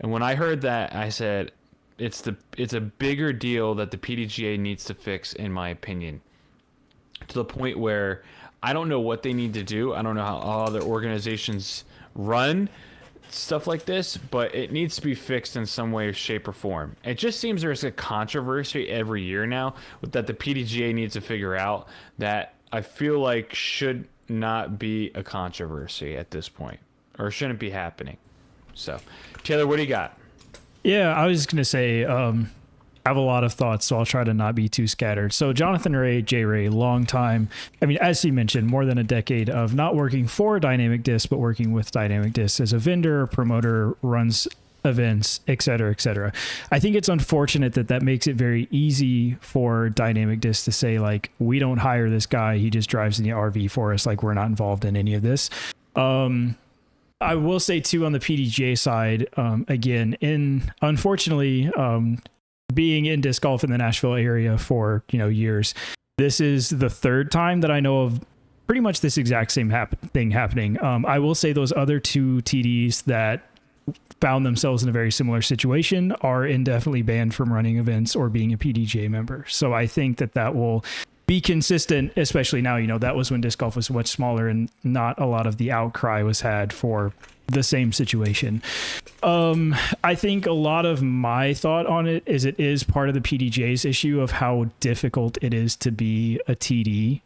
And when I heard that, I said, it's a bigger deal that the PDGA needs to fix, in my opinion, to the point where I don't know what they need to do. I don't know how other organizations run stuff like this, but it needs to be fixed in some way, shape, or form. It just seems there's a controversy every year now that the PDGA needs to figure out that I feel like should not be a controversy at this point, or shouldn't be happening. So, Taylor, what do you got? Yeah, I was just going to say, I have a lot of thoughts, so I'll try to not be too scattered. So Jonathan Ray, J. Ray, long time. I mean, as he mentioned, more than a decade of not working for Dynamic Disc, but working with Dynamic Disc as a vendor, promoter, runs events, et cetera, et cetera. I think it's unfortunate that makes it very easy for Dynamic Disc to say, like, we don't hire this guy. He just drives in the RV for us. Like, we're not involved in any of this. I will say too, on the PDGA side, again, unfortunately, being in disc golf in the Nashville area for, years, this is the third time that I know of pretty much this exact same thing happening. I will say those other two TDs that found themselves in a very similar situation are indefinitely banned from running events or being a PDGA member. So I think that will be consistent, especially now. That was when disc golf was much smaller and not a lot of the outcry was had for the same situation. I think a lot of my thought on it is part of the PDGA's issue of how difficult it is to be a TD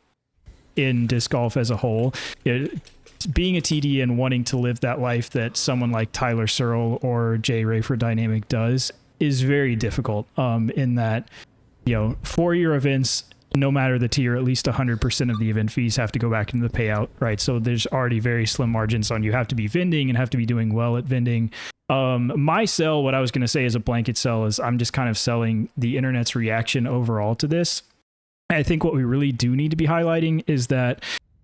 in disc golf as a whole. Being a TD and wanting to live that life that someone like Tyler Searle or Jay Ray for Dynamic does is very difficult, in that, for your events, no matter the tier, at least 100% of the event fees have to go back into the payout, right? So there's already very slim margins on you have to be vending and have to be doing well at vending. My sell, what I was going to say as a blanket sell, is I'm just kind of selling the internet's reaction overall to this. I think what we really do need to be highlighting is that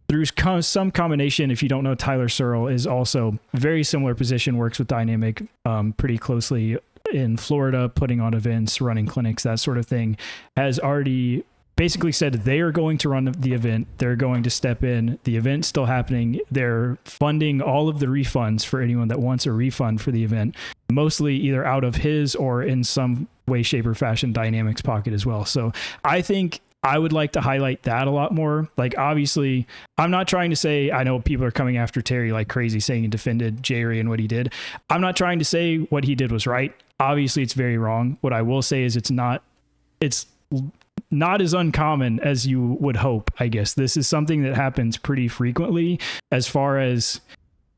through some combination, if you don't know, Tyler Searle is also very similar position, works with Dynamic pretty closely in Florida, putting on events, running clinics, that sort of thing, has already basically said they are going to run the event. They're going to step in. The event's still happening. They're funding all of the refunds for anyone that wants a refund for the event, mostly either out of his or in some way, shape, or fashion Dynamic's pocket as well. So I think I would like to highlight that a lot more. Like, obviously, I'm not trying to say, I know people are coming after Terry like crazy, saying he defended Jerry and what he did. I'm not trying to say what he did was right. Obviously, it's very wrong. What I will say is it's not as uncommon as you would hope, I guess. This is something that happens pretty frequently, as far as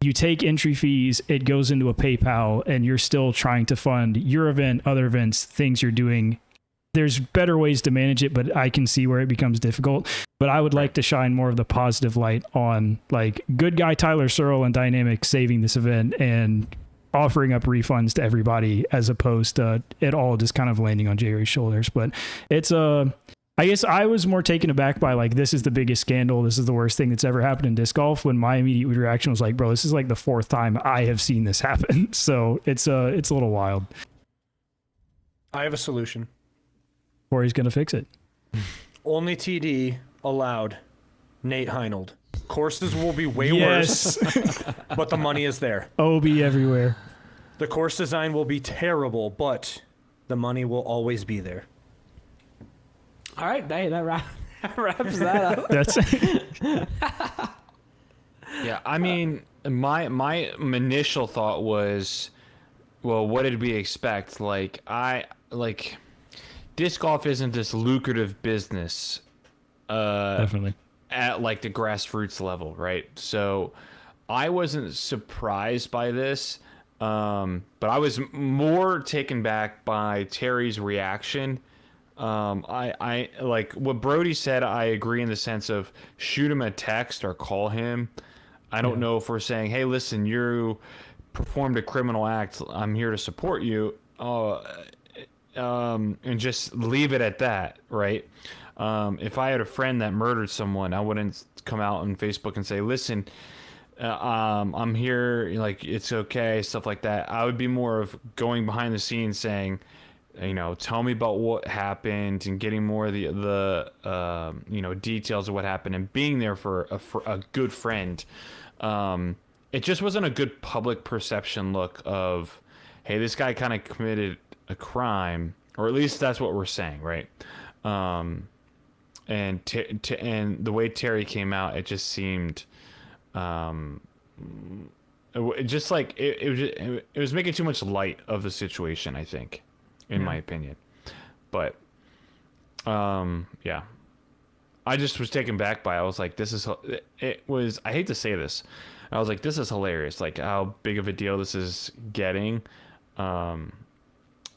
you take entry fees, it goes into a PayPal, and you're still trying to fund your event, other events, things you're doing. There's better ways to manage it, but I can see where it becomes difficult. But I would like to shine more of the positive light on, like, good guy Tyler Searle and Dynamic saving this event and offering up refunds to everybody, as opposed to it all just kind of landing on Jerry's shoulders. But it's I guess I was more taken aback by, like, this is the biggest scandal, this is the worst thing that's ever happened in disc golf, when my immediate reaction was like, bro, this is like the fourth time I have seen this happen. So it's a little wild. I have a solution. Or he's gonna fix it. Only TD allowed, Nate Heinold. Courses will be way worse, but the money is there. OB everywhere. The course design will be terrible, but the money will always be there. All right, that wraps that up. That's Yeah, I mean, my initial thought was, well, what did we expect? Like, like disc golf isn't this lucrative business Definitely. at like the grassroots level, right? So I wasn't surprised by this, but I was more taken back by Terry's reaction. I like what Brody said. I agree in the sense of shoot him a text or call him. I don't know if we're saying, hey, listen, you performed a criminal act. I'm here to support you. And just leave it at that, right? If I had a friend that murdered someone, I wouldn't come out on Facebook and say, listen, I'm here, like, it's okay, stuff like that. I would be more of going behind the scenes saying, you know, tell me about what happened and getting more of the you know, details of what happened and being there for a good friend. It just wasn't a good public perception look of, hey, this guy kind of committed a crime, or at least that's what we're saying, right? And and the way Terry came out, it just seemed, just like it was making too much light of the situation, I think, in my opinion. But yeah, I just was taken back by it. I was like, I hate to say this, I was like, this is hilarious, like how big of a deal this is getting, and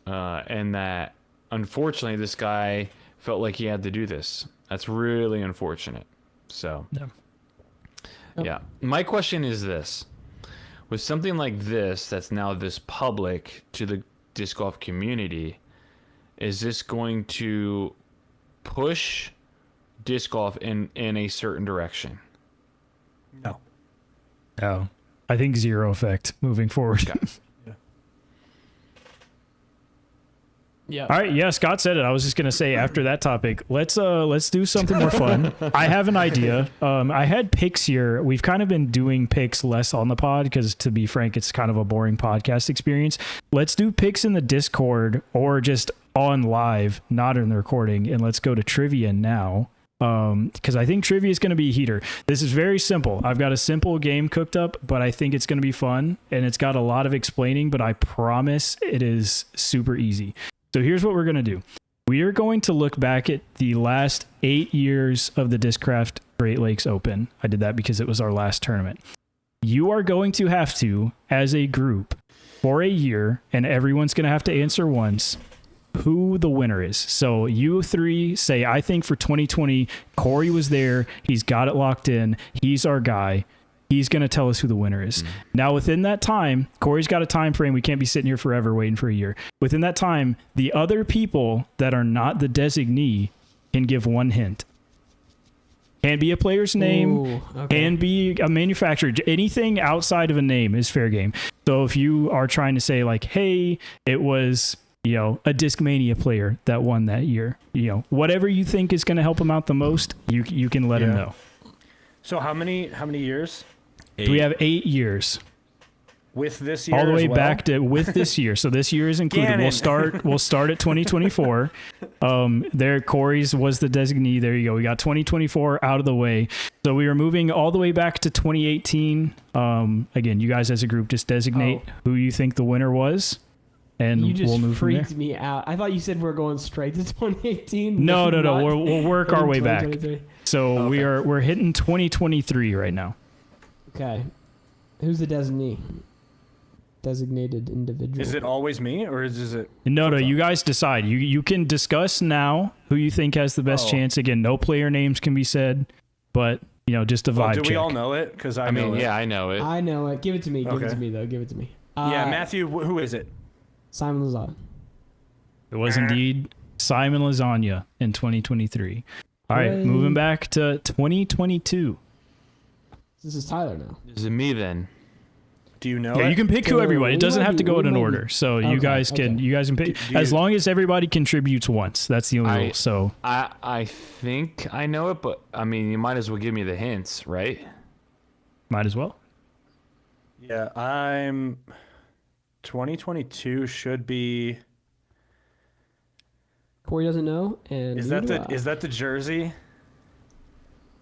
that unfortunately this guy felt like he had to do this. That's really unfortunate. So yeah, my question is this: with something like this that's now this public to the disc golf community, is this going to push disc golf in a certain direction? No. Oh, I think zero effect moving forward. Yeah. All right. Yeah, Scott said it. I was just gonna say after that topic, let's do something more fun. I have an idea. I had picks here. We've kind of been doing picks less on the pod because, to be frank, it's kind of a boring podcast experience. Let's do picks in the Discord or just on live, not in the recording, and let's go to trivia now. Because I think trivia is going to be a heater. This is very simple. I've got a simple game cooked up, but I think it's going to be fun, and it's got a lot of explaining, but I promise it is super easy. So here's what we're going to do. We are going to look back at the last 8 years of the Discraft Great Lakes Open. I did that because it was our last tournament. You are going to have to, as a group, for a year, and everyone's going to have to answer once, who the winner is. So you three say, I think for 2020, Corey was there. He's got it locked in. He's our guy. He's going to tell us who the winner is. Now, within that time, Corey's got a time frame. We can't be sitting here forever waiting for a year. Within that time, the other people that are not the designee can give one hint. Can be a player's name, can be a manufacturer. Anything outside of a name is fair game. So if you are trying to say like, hey, it was, you know, a Discmania player that won that year, you know, whatever you think is going to help him out the most, you can let him know. So how many years? 8. We have 8 years. With this year All the way as well? back to with this year. So this year is included. Gannon. We'll start at 2024. There, Corey's was the designee. There you go. We got 2024 out of the way. So we are moving all the way back to 2018. Again, you guys as a group just designate who you think the winner was, and You just we'll move from there. freaked me out. I thought you said we're going straight to 2018. No. not We'll work our way back. 2023. So we're hitting 2023 right now. Okay. Who's the designee? Designated individual. Is it always me or is it? No, you guys decide. You can discuss now who you think has the best chance. Again, no player names can be said, but you know, just a vibe Do we check. all know it? Because I mean, know it. yeah, I know it. I know it. Give it to me. Give it Okay. to me, though. Give it to me. Yeah, Matthew, who is it? Simon Lazard. It was indeed Simon Lasagna in 2023. All right, Hooray. moving back to 2022. This is Tyler now. Is it me then? Do you know Yeah, it? you can pick who everyone. It We doesn't might have to be- go we in an might be- order. So you Okay, guys can pick Do as you- long as everybody contributes once. That's the only rule. So I think I know it, but I mean, you might as well give me the hints, right? might as well. Yeah, 2022 should be. Corey doesn't know, and Is that the jersey?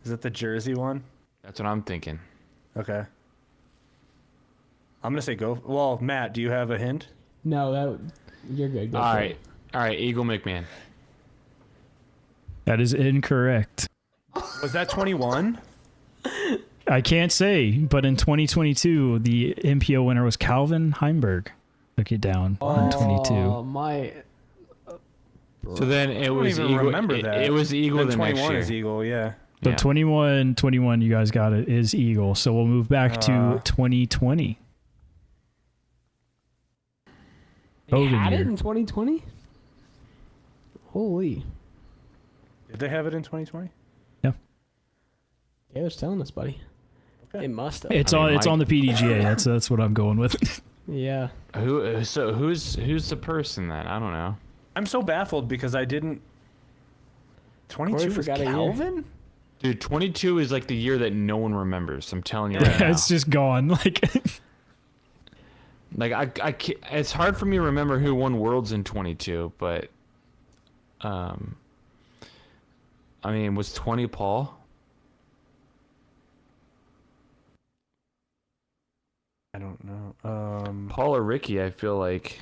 Is that the jersey one? That's what I'm thinking. Okay. I'm gonna say go. Well, Matt, do you have a hint? No, you're good. Go All for right. it. All right, Eagle McMahon. That is incorrect. Was that 21? I can't say, but in 2022, the MPO winner was Calvin Heimberg. Took it down in 22. Oh, my. So then it don't was even Eagle. remember that. It was Eagle Then the next 21 year. is Eagle, yeah. So Yeah. 21, you guys got it, is Eagle. So we'll move back to 2020. You COVID had it year. in 2020? Holy. Did they have it in 2020? Yeah, it was telling us, buddy. Okay. It must have. It's I mean, on. It's Mike- on the PDGA. That's what I'm going with. Yeah. Who's the person then? I don't know. I'm so baffled because I didn't. 22 Corey was forgot a year. Calvin? Dude, 22 is like the year that no one remembers. I'm telling you right now. It's just gone. Like I can't, it's hard for me to remember who won Worlds in 22, but I mean, was 20 Paul? I don't know. Paul or Ricky, I feel like.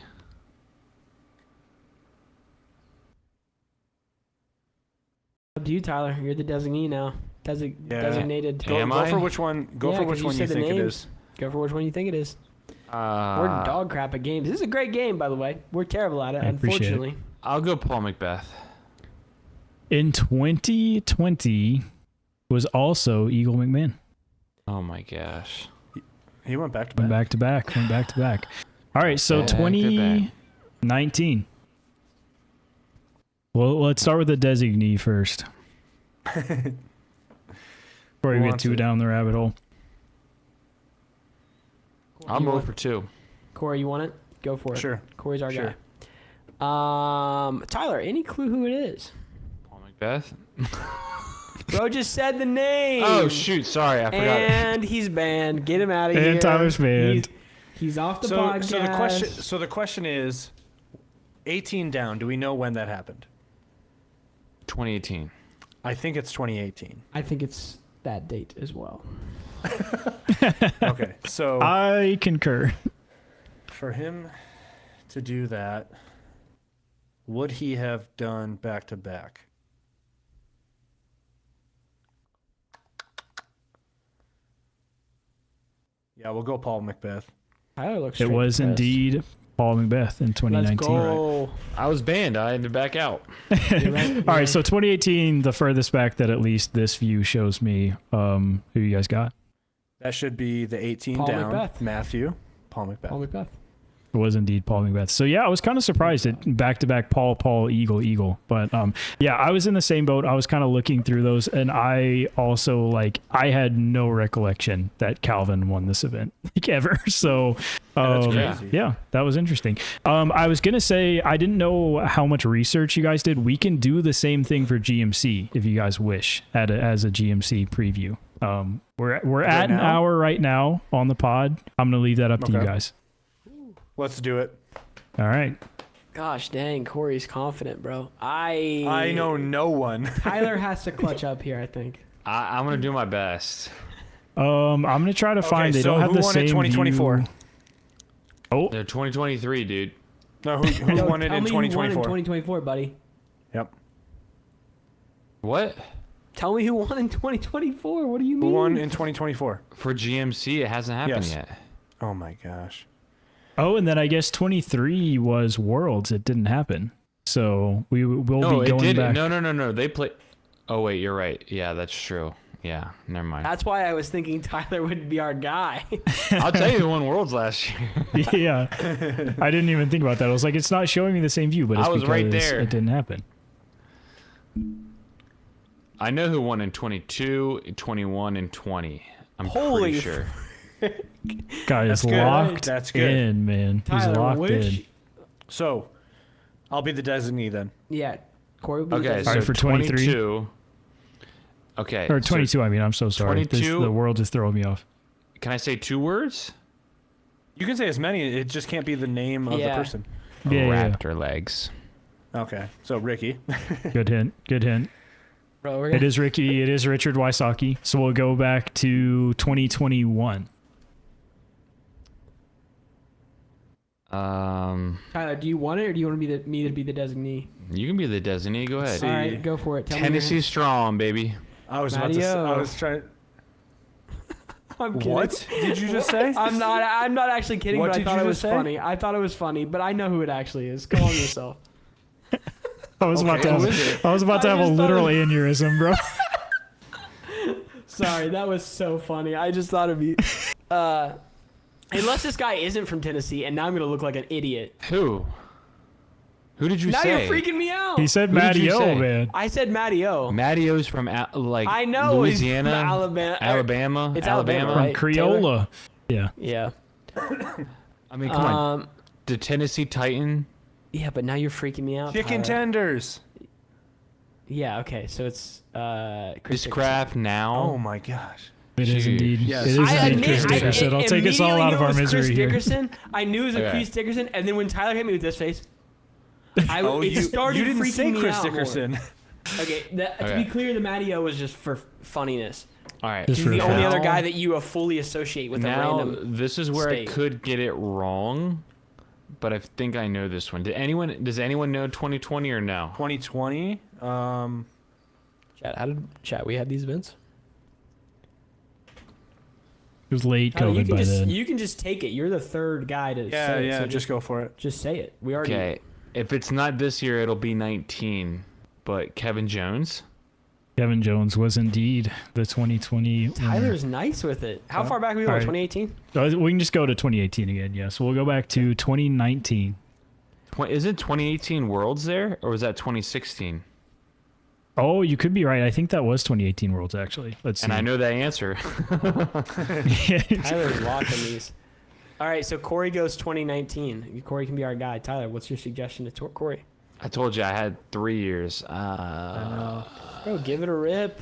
Up to you, Tyler. You're the designee now. Designated. Go, Am go I? for which one. Go Yeah, for 'cause which you one you said the think it names. is. Go for which one you think it is. We're dog crap at games. This is a great game, by the way. We're terrible at it, I appreciate it. unfortunately. I'll go Paul Macbeth. In 2020 was also Eagle McMahon. Oh my gosh. He went back to Went back. back to back. Went back to back. All right, so Back to back. 2019. Well, let's start with the designee first. Before we Who get wants too it? down the rabbit hole. I'm You 0 want- for 2. Corey, you want it? Go for it. Sure. Corey's our Sure. guy. Tyler, any clue who it is? Paul Macbeth? Bro just said the name. Oh shoot, sorry, I forgot. And he's banned. Get him out of And here. Tyler's banned. He's off the So, podcast. so the question is, 18 down. Do we know when that happened? 2018. I think it's 2018. I think it's that date as well. Okay, so I concur. for him to do that, would he have done back to back? Yeah, we'll go Paul Macbeth. Tyler looks. It straight was depressed. indeed Paul Macbeth in Let's 2019. go. I was banned. I had to back out. You're right, All right, so 2018, the furthest back that at least this view shows me. Who you guys got? That should be the 18 Paul down. Macbeth. Matthew. Paul Macbeth. Paul Macbeth. It was indeed Paul Macbeth. So yeah, I was kind of surprised at back to back Paul, Eagle. But yeah, I was in the same boat. I was kind of looking through those, and I also I had no recollection that Calvin won this event ever. So That's Yeah. crazy. yeah, that was interesting. I was gonna say I didn't know how much research you guys did. We can do the same thing for GMC if you guys wish as a GMC preview. We're at an now? hour right now on the pod. I'm gonna leave that up to you Okay. guys. Let's do it. All right. Gosh dang, Corey's confident, bro. I know no one. Tyler has to clutch up here, I think. I'm gonna do my best. I'm gonna try to find. They so don't have who the won same in 2024? view. Oh, They're 2023, dude. No, who Yo, won it tell in me who won in 2024? 2024, buddy. Yep. What? Tell me who won in 2024. What do you mean? Who won in 2024? For GMC, it hasn't happened Yes. yet. Oh my gosh. oh, and then I guess 23 was Worlds. It didn't happen, so we will No, be it going did. back. No. They play. Oh wait, you're right. Yeah, that's true. Yeah, never mind. That's why I was thinking Tyler would be our guy. I'll tell you who won Worlds last year. Yeah, I didn't even think about that. I was like, it's not showing me the same view, but it's I was because right there. it didn't happen. I know who won in 22, 21, and 20. I'm Holy pretty sure. Guy is That's good. locked That's good. in, man. He's Tyler, locked which? in. So, I'll be the designee then. Yeah, Corey. Would be Okay, the so All right, for 23? 22. Okay. Or so 22. I mean, I'm so sorry. 22 the world is throwing me off. can I say 2 words? You can say as many. It just can't be the name of the Yeah. person. Yeah. Raptor legs. Okay. So Ricky. Good hint. Good hint. Bro, we're It gonna, is Ricky. It is Richard Wysocki. So we'll go back to 2021. Tyler, do you want it, or do you want me to be the designee? You can be the designee. Go ahead. See. All right, go for it. Tell me your Tennessee hint. strong, baby. I was about to. I was trying. I'm kidding. What did you just say? I'm not actually kidding, What but I did thought you it was just say? funny. I thought it was funny, but I know who it actually is. Come on yourself. I was about to who have, is it? I was about to I have a just thought literal it- aneurysm, bro. Sorry, that was so funny. I just thought it'd be. Unless this guy isn't from Tennessee, and now I'm gonna look like an idiot. Who? Who did you Now say? you're freaking me out. He said Who did you Matty O, say? man. I said Matty O. Mattio's from I know he's from Louisiana, Alabama. Alabama, It's Alabama, From right? Creola. Yeah. Yeah. I mean, come on. The Tennessee Titan. Yeah, but now you're freaking me out. Chicken Tyler. tenders. Yeah. Okay. So it's Chris This craft now. Oh my gosh. It is Shoot. indeed. Yes. It is I indeed admit, Chris Dickerson. I'll take us all immediately out of knew our it was misery Chris here. Dickerson. I knew it was Okay. Chris Dickerson, and then when Tyler hit me with this face, it You started didn't freaking say me Chris out more. Dickerson. Okay, to Okay. be clear, the Matty O was just for funniness. All right. Just He's for the only fun. other guy that you fully associate with a Now random. this is where state. I could get it wrong, but I think I know this one. Does anyone know 2020 or no? 2020. Chat, we had these events? It was late Tyler, COVID by then. you can just take it. You're the third guy to Yeah, say it. yeah. So Just go for it. just say it. We already. Okay. If it's not this year, it'll be 19. But Kevin Jones. Kevin Jones was indeed the 2020. winner. Tyler's nice with it. How far back are we going? All right. 2018? We can just go to 2018 again. Yes, we'll go back to 2019. Isn't 2018 Worlds there, or was that 2016? Oh, you could be right. I think that was 2018 Worlds actually. Let's see. And I know that answer. Tyler's locking these. All right, so Corey goes 2019. Corey can be our guy. Tyler, what's your suggestion to Corey? I told you I had 3 years. Bro, give it a rip.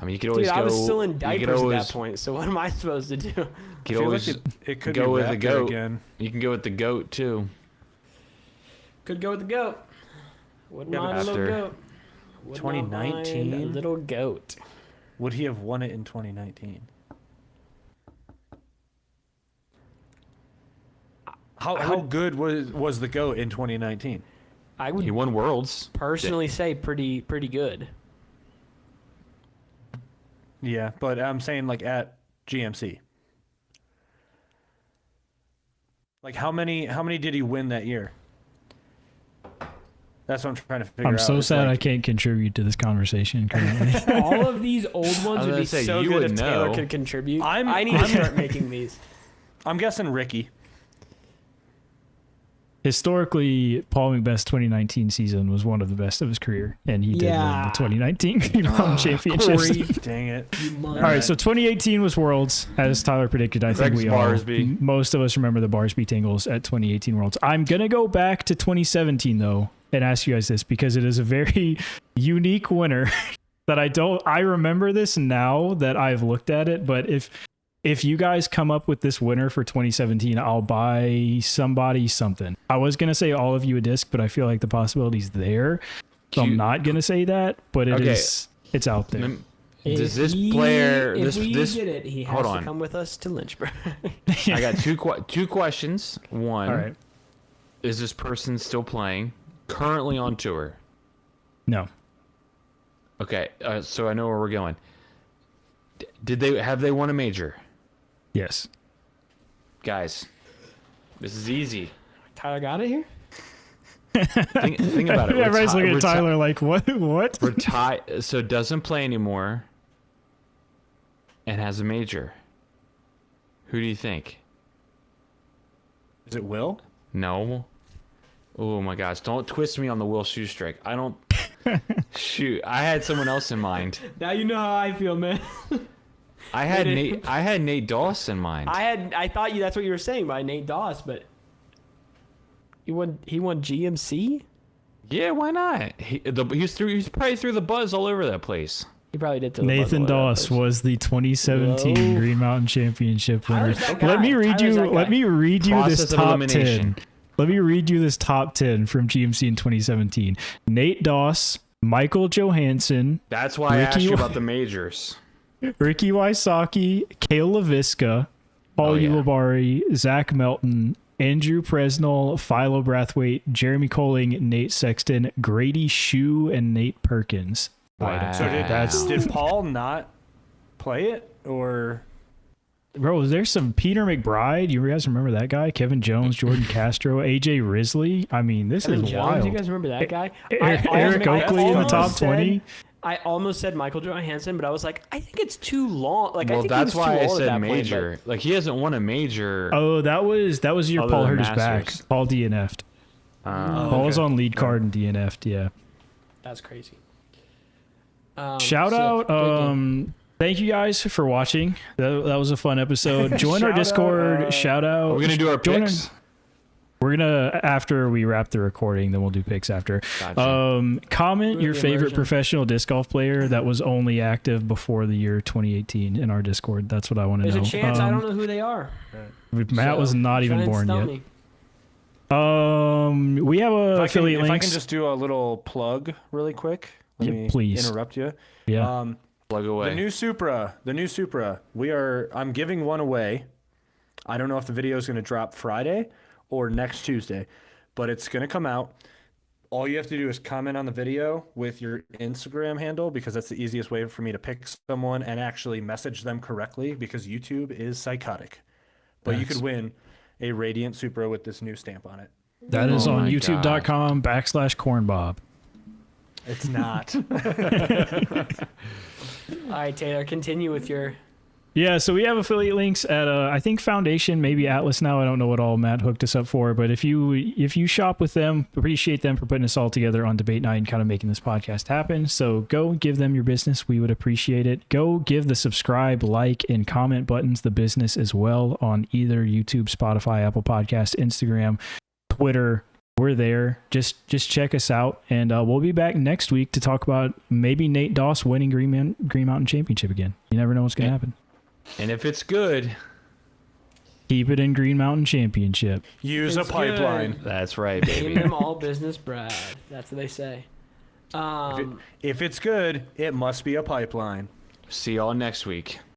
I mean, you could always Dude, go. I was still in you could diapers always, at that point, so what am I supposed to do? You I could feel always like it could go be with the Raptor goat. again. You can go with the goat too. Could go with the goat. Wouldn't Yeah, but mind a little after goat. Would not mind 2019? a little goat. Would he have won it in 2019? How good was the GOAT in 2019? I would He won Worlds. personally say pretty good. Yeah, but I'm saying like at GMC. Like how many did he win that year? That's what I'm trying to figure out. I'm so It's sad I like- can't contribute to this conversation currently. All of these old ones would gonna be say, so you good would if Taylor know. could contribute. I'm- I need to start making these. I'm guessing Ricky. Historically, Paul McBeth's 2019 season was one of the best of his career, and he did win Yeah. the 2019 Green Mountain Championships. Corey. Dang it. All right, so 2018 was Worlds, as Tyler predicted. I think Rex we all, Barsby. most of us remember the Barsby Tingles at 2018 Worlds. I'm going to go back to 2017, though, and ask you guys this, because it is a very unique winner that I remember this now that I've looked at it, but if you guys come up with this winner for 2017, I'll buy somebody something. I was going to say all of you a disc, but I feel like the possibility's there. So I'm not going to say that, but it's out there. Does this If player? If we This get it, he has hold to on. come with us to Lynchburg. I got two questions. One, All right. is this person still playing? Currently on tour? No. Okay, so I know where we're going. Have they won a major? Yes. Guys, this is easy. Tyler got it here? Think about it. Everybody's looking at Tyler like, what? What? So doesn't play anymore and has a major. Who do you think? Is it Will? No. Oh my gosh, don't twist me on the Will Shoestrike. I don't shoot. I had someone else in mind. Now you know how I feel, man. I had Nate Doss in mind. I thought that's what you were saying by Nate Doss, but he won GMC? Yeah, why not? He's probably threw the buzz all over that place. He probably did. Nathan Doss was the 2017 Whoa. Green Mountain Championship winner. Tyler's that guy. Let me read Tyler's that you. guy. Let me read you Process this of top elimination. 10. Let me read you this top 10 from GMC in 2017. Nate Doss, Michael Johansson, That's why I asked Ricky you Wa- about the majors. Ricky Wysocki, Kale LaVisca, Paul Oh, yeah. Ulibarri, Zach Melton, Andrew Presnell, Philo Brathwaite, Jeremy Colling, Nate Sexton, Grady Shue, and Nate Perkins. Wow. So That's- did Paul not play it, or Bro, was there some Peter McBride? You guys remember that guy? Kevin Jones, Jordan Castro, AJ Risley. I mean, this Kevin is Jones, wild. you guys remember that guy? Eric Oakley in the top 20. I almost said Michael Johansson, but I was like, I think it's too long. Like, I Well, think that's he was why too I old at said that point, major. Like he hasn't won a major. Oh, that was your Other Paul than hurt his back. Masters. Paul DNF'd. Paul was okay. on lead card and DNF'd, yeah. but that's crazy. Shout sick. out. Good game. Thank you guys for watching. That was a fun episode. Join our Shout out, Discord. Shout out. We're gonna do our Join picks. We're gonna, after we wrap the recording, then we'll do picks after. Gotcha. Comment your Movie favorite immersion. professional disc golf player that was only active before the year 2018 in our Discord. That's what I want to There's know. a chance I don't know who they are. Matt So, was not try even and born stump yet. me. We have a affiliate if I links. can just do a little plug really quick. Let Yeah, me please. interrupt you. Yeah. Plug away. The new Supra. I'm giving one away. I don't know if the video is going to drop Friday or next Tuesday, but it's going to come out. All you have to do is comment on the video with your Instagram handle, because that's the easiest way for me to pick someone and actually message them correctly, because YouTube is psychotic. But you Nice. could win a Radiant Supra with this new stamp on it. That is Oh on my youtube.com/cornbob. It's not. All right, Taylor, continue with your. Yeah, so we have affiliate links at I think Foundation, maybe Atlas now. I don't know what all Matt hooked us up for, but if you shop with them, appreciate them for putting us all together on debate night and kind of making this podcast happen. So go give them your business. We would appreciate it. Go give the subscribe, like, and comment buttons the business as well on either YouTube, Spotify, Apple Podcast, Instagram, Twitter. We're there. Just check us out, and we'll be back next week to talk about maybe Nate Doss winning Green Mountain Championship again. You never know what's going to happen. And if it's good, Keep it in Green Mountain Championship. Use a It's pipeline. good. that's right, Name baby. them all business Brad. That's what they say. If it's good, it must be a pipeline. See y'all next week.